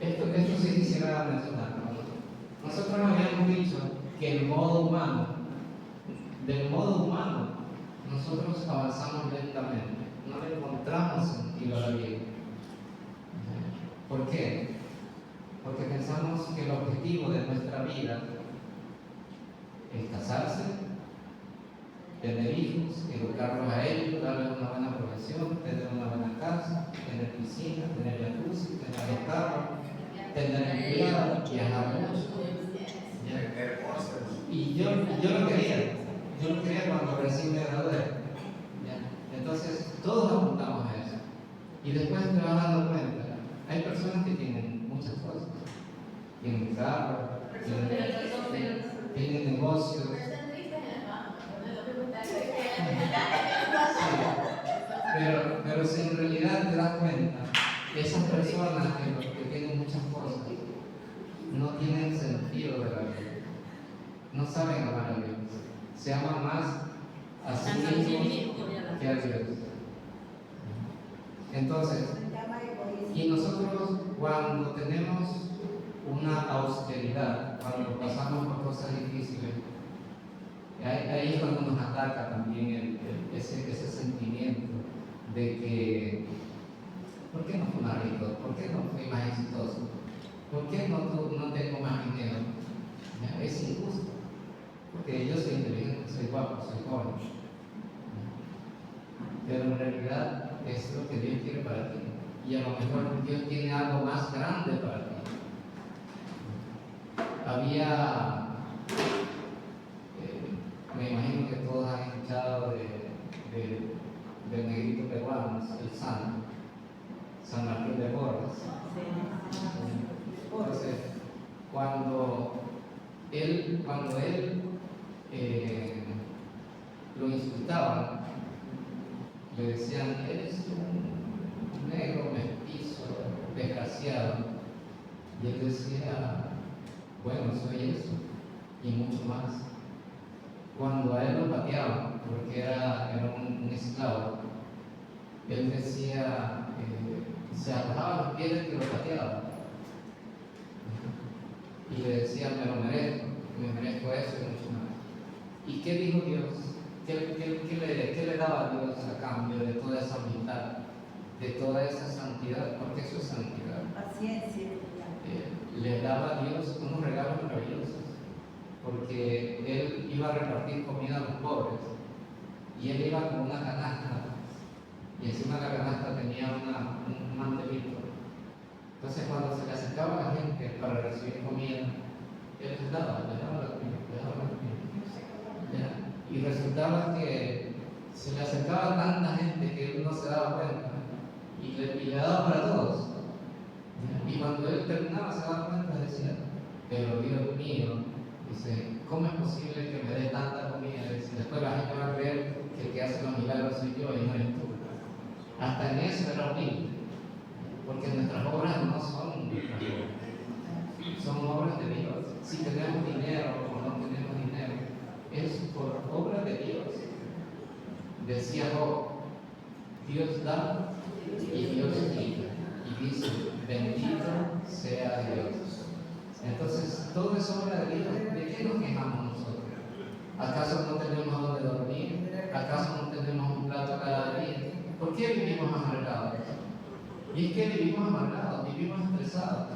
esto sí quisiera mencionar. Nosotros habíamos dicho que el modo humano, del modo humano, nosotros avanzamos lentamente, no le encontramos sentido a la vida. ¿Por qué? Porque pensamos que el objetivo de nuestra vida es casarse, tener hijos, educarlos a ellos, darles una buena profesión, tener una buena casa, tener piscina, tener jacuzzi, tener carro, tener empleados, viajar mucho. Y yo lo quería. Yo lo quería cuando recién me gradué. Entonces, todos apuntamos a eso. Y después te vas dando cuenta. Hay personas que tienen muchas cosas. Tienen carro, tienen negocios. Pero si en realidad te das cuenta, esas personas que tienen muchas cosas no tienen sentido de la vida. No saben amar a Dios. Se aman más a sí mismos que a Dios. Entonces, y nosotros cuando tenemos una austeridad, cuando pasamos por cosas difíciles, ahí es cuando nos ataca también ese sentimiento de que ¿por qué no fui más rico? ¿Por qué no fui más exitoso? ¿Por qué no tengo más dinero? Es injusto. Porque yo soy inteligente, soy guapo, soy joven. Pero en realidad es lo que Dios quiere para ti. Y a lo mejor Dios tiene algo más grande para ti. Había, me imagino que todos han escuchado del negrito peruano, el San Martín de Porres. Entonces, cuando él lo insultaban, le decían, eres un negro mestizo, desgraciado. Y él decía, bueno, soy eso, y mucho más. Cuando a él lo pateaban, porque era un esclavo, él decía, se agarraba los pies del que lo pateaba. Y le decía, me merezco eso y mucho más. ¿Y qué dijo Dios? ¿Qué le daba a Dios a cambio de toda esa humildad, de toda esa santidad? Porque eso es santidad. Paciencia. Le daba a Dios unos regalos maravillosos, porque él iba a repartir comida a los pobres, y él iba con una canasta, y encima de la canasta tenía un mantelito. Entonces cuando se le acercaba a la gente para recibir comida, él les daba la comida. Y resultaba que se le acercaba tanta gente que él no se daba cuenta, y le daba para todos. Y cuando él terminaba se daba cuenta, decía, pero Dios mío, dice, ¿cómo es posible que me dé tanta comida? Dice, después la gente va a creer que el que hace los milagros soy yo y no eres tú. Hasta en eso era humilde, porque nuestras obras no son nuestras obras, son obras de Dios. Si tenemos dinero o no tenemos dinero, es por obra de Dios. Decía Job, Dios da y Dios quita. Y dice, bendito sea Dios. Entonces, todo es obra de Dios. ¿De qué nos quejamos nosotros? ¿Acaso no tenemos dónde dormir? ¿Acaso no tenemos un plato cada día? ¿Por qué vivimos amargados? Y es que vivimos amargados, vivimos estresados.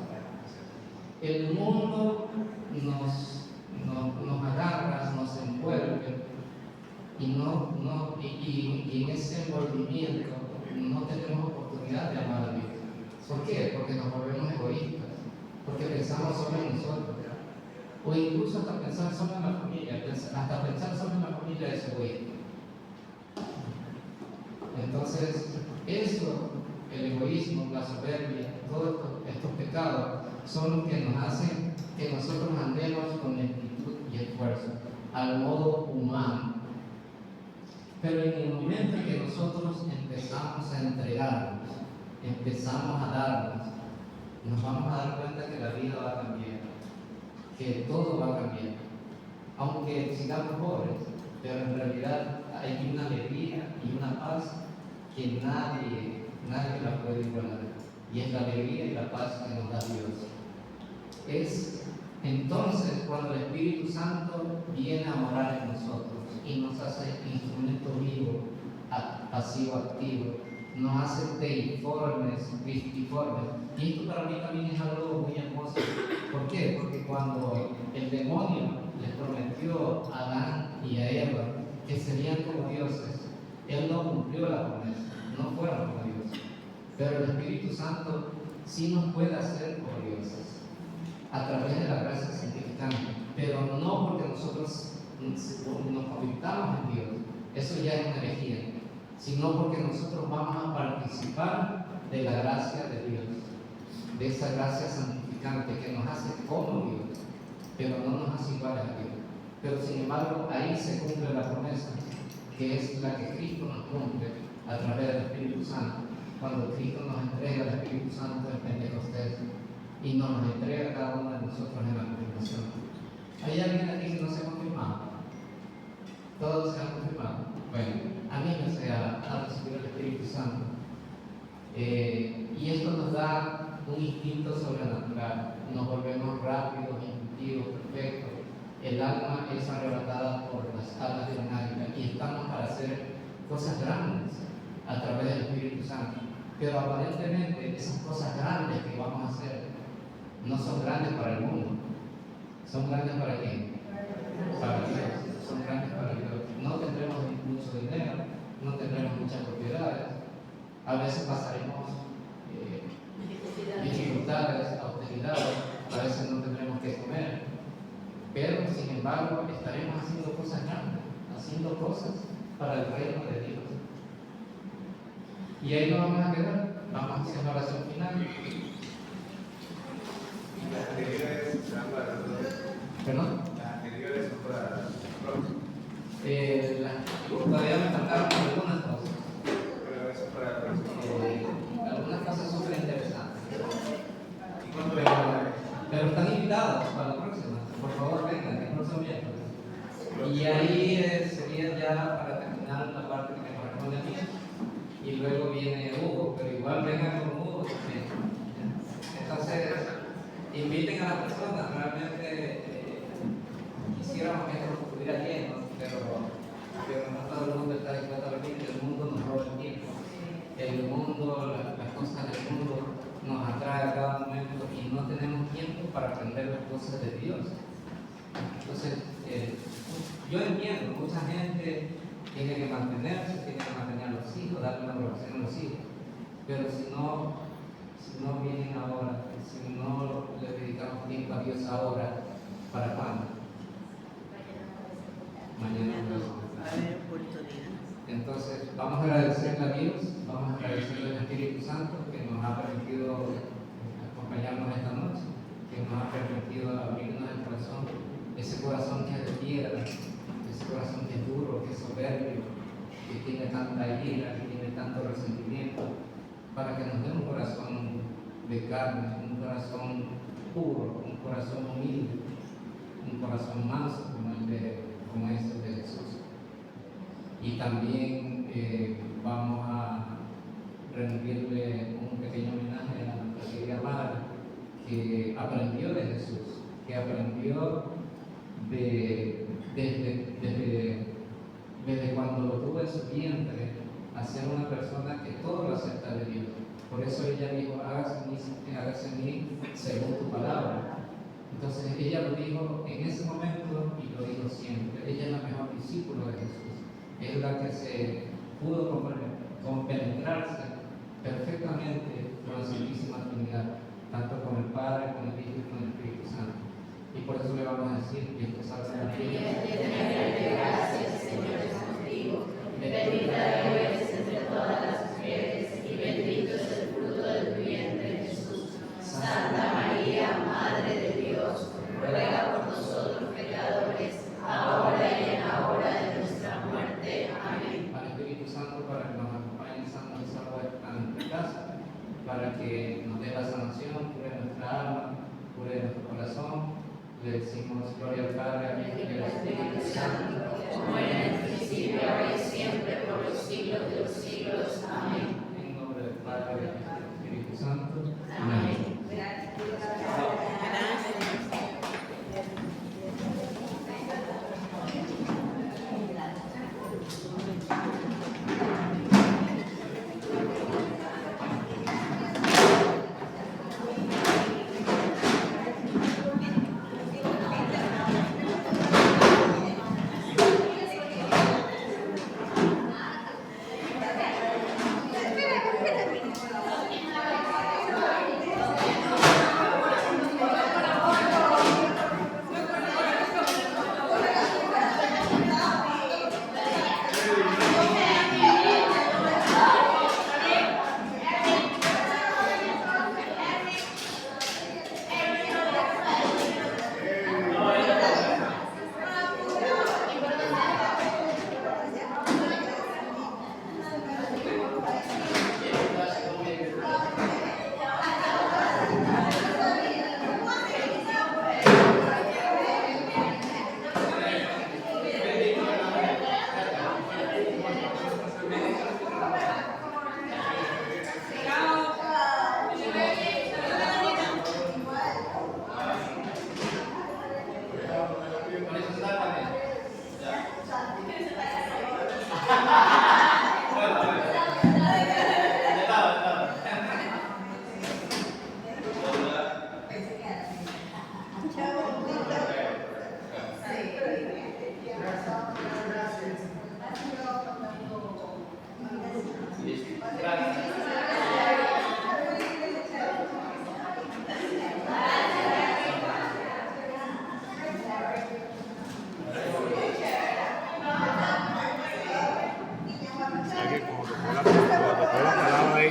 El mundo nos agarra, nos envuelve y en ese envolvimiento no tenemos oportunidad de amar a Dios. ¿Por qué? Porque nos volvemos egoístas, porque pensamos solo en nosotros, o incluso hasta pensar solo en la familia, hasta pensar solo en la familia es egoísta. Entonces, eso, el egoísmo, la soberbia, todos estos pecados son los que nos hacen que nosotros andemos con lentitud y esfuerzo, al modo humano. Pero en el momento en que nosotros empezamos a entregarnos, empezamos a darnos, nos vamos a dar cuenta que la vida va a cambiar, que todo va a cambiar. Aunque sigamos pobres, pero en realidad hay una alegría y una paz que nadie la puede igualar. Y es la alegría y la paz que nos da Dios. Es entonces cuando el Espíritu Santo viene a morar en nosotros y nos hace instrumento vivo, pasivo-activo, nos hace deiformes, cristiformes. Y esto para mí también es algo muy hermoso. ¿Por qué? Porque cuando el demonio les prometió a Adán y a Eva que serían como dioses, él no cumplió la promesa, no fueron como dioses. Pero el Espíritu Santo sí nos puede hacer como dioses a través de la gracia santificante, pero no porque nosotros nos convirtamos en Dios, eso ya es una herejía, sino porque nosotros vamos a participar de la gracia de Dios, de esa gracia santificante que nos hace como Dios, pero no nos hace iguales a Dios. Pero sin embargo, ahí se cumple la promesa, que es la que Cristo nos cumple a través del Espíritu Santo, cuando Cristo nos entrega el Espíritu Santo en Pentecostés y nos entrega a cada uno de nosotros en la confirmación. ¿Hay alguien aquí que no se ha confirmado? ¿Todos se han confirmado? Bueno, anímense a recibir el Espíritu Santo. Y esto nos da un instinto sobrenatural. Nos volvemos rápidos, intuitivos, perfectos. El alma es arrebatada por las alas de un águila y estamos para hacer cosas grandes a través del Espíritu Santo. Pero aparentemente esas cosas grandes que vamos a hacer no son grandes para el mundo. ¿Son grandes para quién? Para Dios. Son grandes para Dios. No tendremos mucho dinero, no tendremos muchas propiedades. A veces pasaremos dificultades, austeridades, a veces no tendremos que comer. Pero, sin embargo, estaremos haciendo cosas grandes, haciendo cosas para el reino de Dios. Y ahí nos vamos a quedar. Vamos a hacer la oración final. Las anteriores serán para los dos. ¿Perdón? Las anteriores son para los próximos. Todavía me faltaron algunas cosas. Pero eso es para el próximo. Algunas cosas súper interesantes. ¿Y cuándo Pero están invitados para la próxima. Por favor, vengan, el próximo miércoles. Y ahí sería ya para terminar la parte que me corresponde a mí. Y luego viene Hugo, pero igual vengan con Hugo también. Entonces, inviten a las personas. Realmente quisiéramos que esto estuviera lleno, pero no todo el mundo está dispuesto a venir. El mundo nos roba el tiempo. El mundo, las cosas del mundo nos atrae a cada momento y no tenemos tiempo para aprender las cosas de Dios. Entonces, yo entiendo, mucha gente tiene que mantenerse, tiene que mantener a los hijos, darle una aprobación a los hijos, pero si no vienen ahora, si no le dedicamos tiempo a Dios ahora, ¿para cuándo? Mañana no. Va a haber oportunidad. Entonces, vamos a agradecerle a Dios, vamos a agradecerle al Espíritu Santo que nos ha permitido acompañarnos esta noche, que nos ha permitido abrirnos el corazón, ese corazón que es de piedra, ese corazón que es duro, que es soberbio, que tiene tanta ira, que tiene tanto resentimiento, para que nos dé un corazón de carne, un corazón puro, un corazón humilde, un corazón manso como es el de Jesús. Y también vamos a rendirle un pequeño homenaje a nuestra querida madre, que aprendió de Jesús, que aprendió desde cuando lo tuvo en su vientre a ser una persona que todo lo acepta de Dios. Por eso ella dijo, hágase en mí según tu palabra. Entonces ella lo dijo en ese momento y lo dijo siempre. Ella es la mejor discípula de Jesús. Es la que se pudo compenetrarse perfectamente con la Santísima Trinidad, tanto con el Padre, con el Hijo y con el Espíritu Santo. Y por eso le vamos a decir, Dios te salve María, llena de gracia, el Señor es contigo. Bendita eres entre todas las mujeres y bendito es el fruto de tu vientre, Jesús. Santa María, Madre de Dios, ruega por nosotros pecadores, ahora y en la hora de nuestra muerte. Amén. al Espíritu Santo para que nos acompañe santo y salvo a nuestra casa, para que nos dé la sanación, cure nuestra alma, cure nuestro corazón. Le decimos gloria al Padre, al Hijo y al Espíritu Santo, Como en el principio, ahora y siempre, por los siglos de los siglos. Amén. en nombre del Padre, del Hijo y del Espíritu Santo. Amén.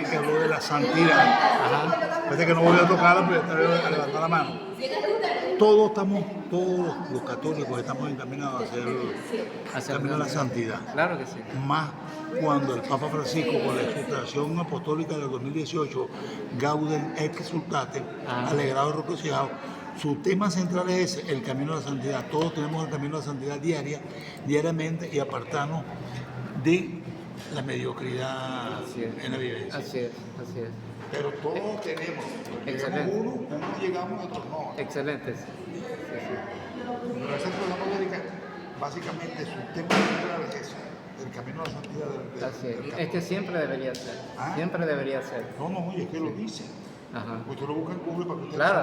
Que habló de la santidad, parece que no voy a tocarla, pero a levantar la mano. Todos los católicos estamos encaminados a hacer el camino a la santidad. Claro que sí. Más cuando el Papa Francisco, con la exhortación apostólica del 2018, Gaudem et Exsultate, alegrado y regocijado, su tema central es ese, el camino a la santidad. Todos tenemos el camino a la santidad diariamente y apartarnos de la mediocridad en la vivencia. Así es. Pero todos tenemos. Excelente. Unos llegamos y otros no. Excelente. Pero esa Católica, básicamente, su tema central es eso, el camino a la santidad del Así es. del Es que siempre debería ser. ¿Ah? Siempre debería ser. No, es que lo dice. Ajá. Usted lo busca en Google para que usted Claro.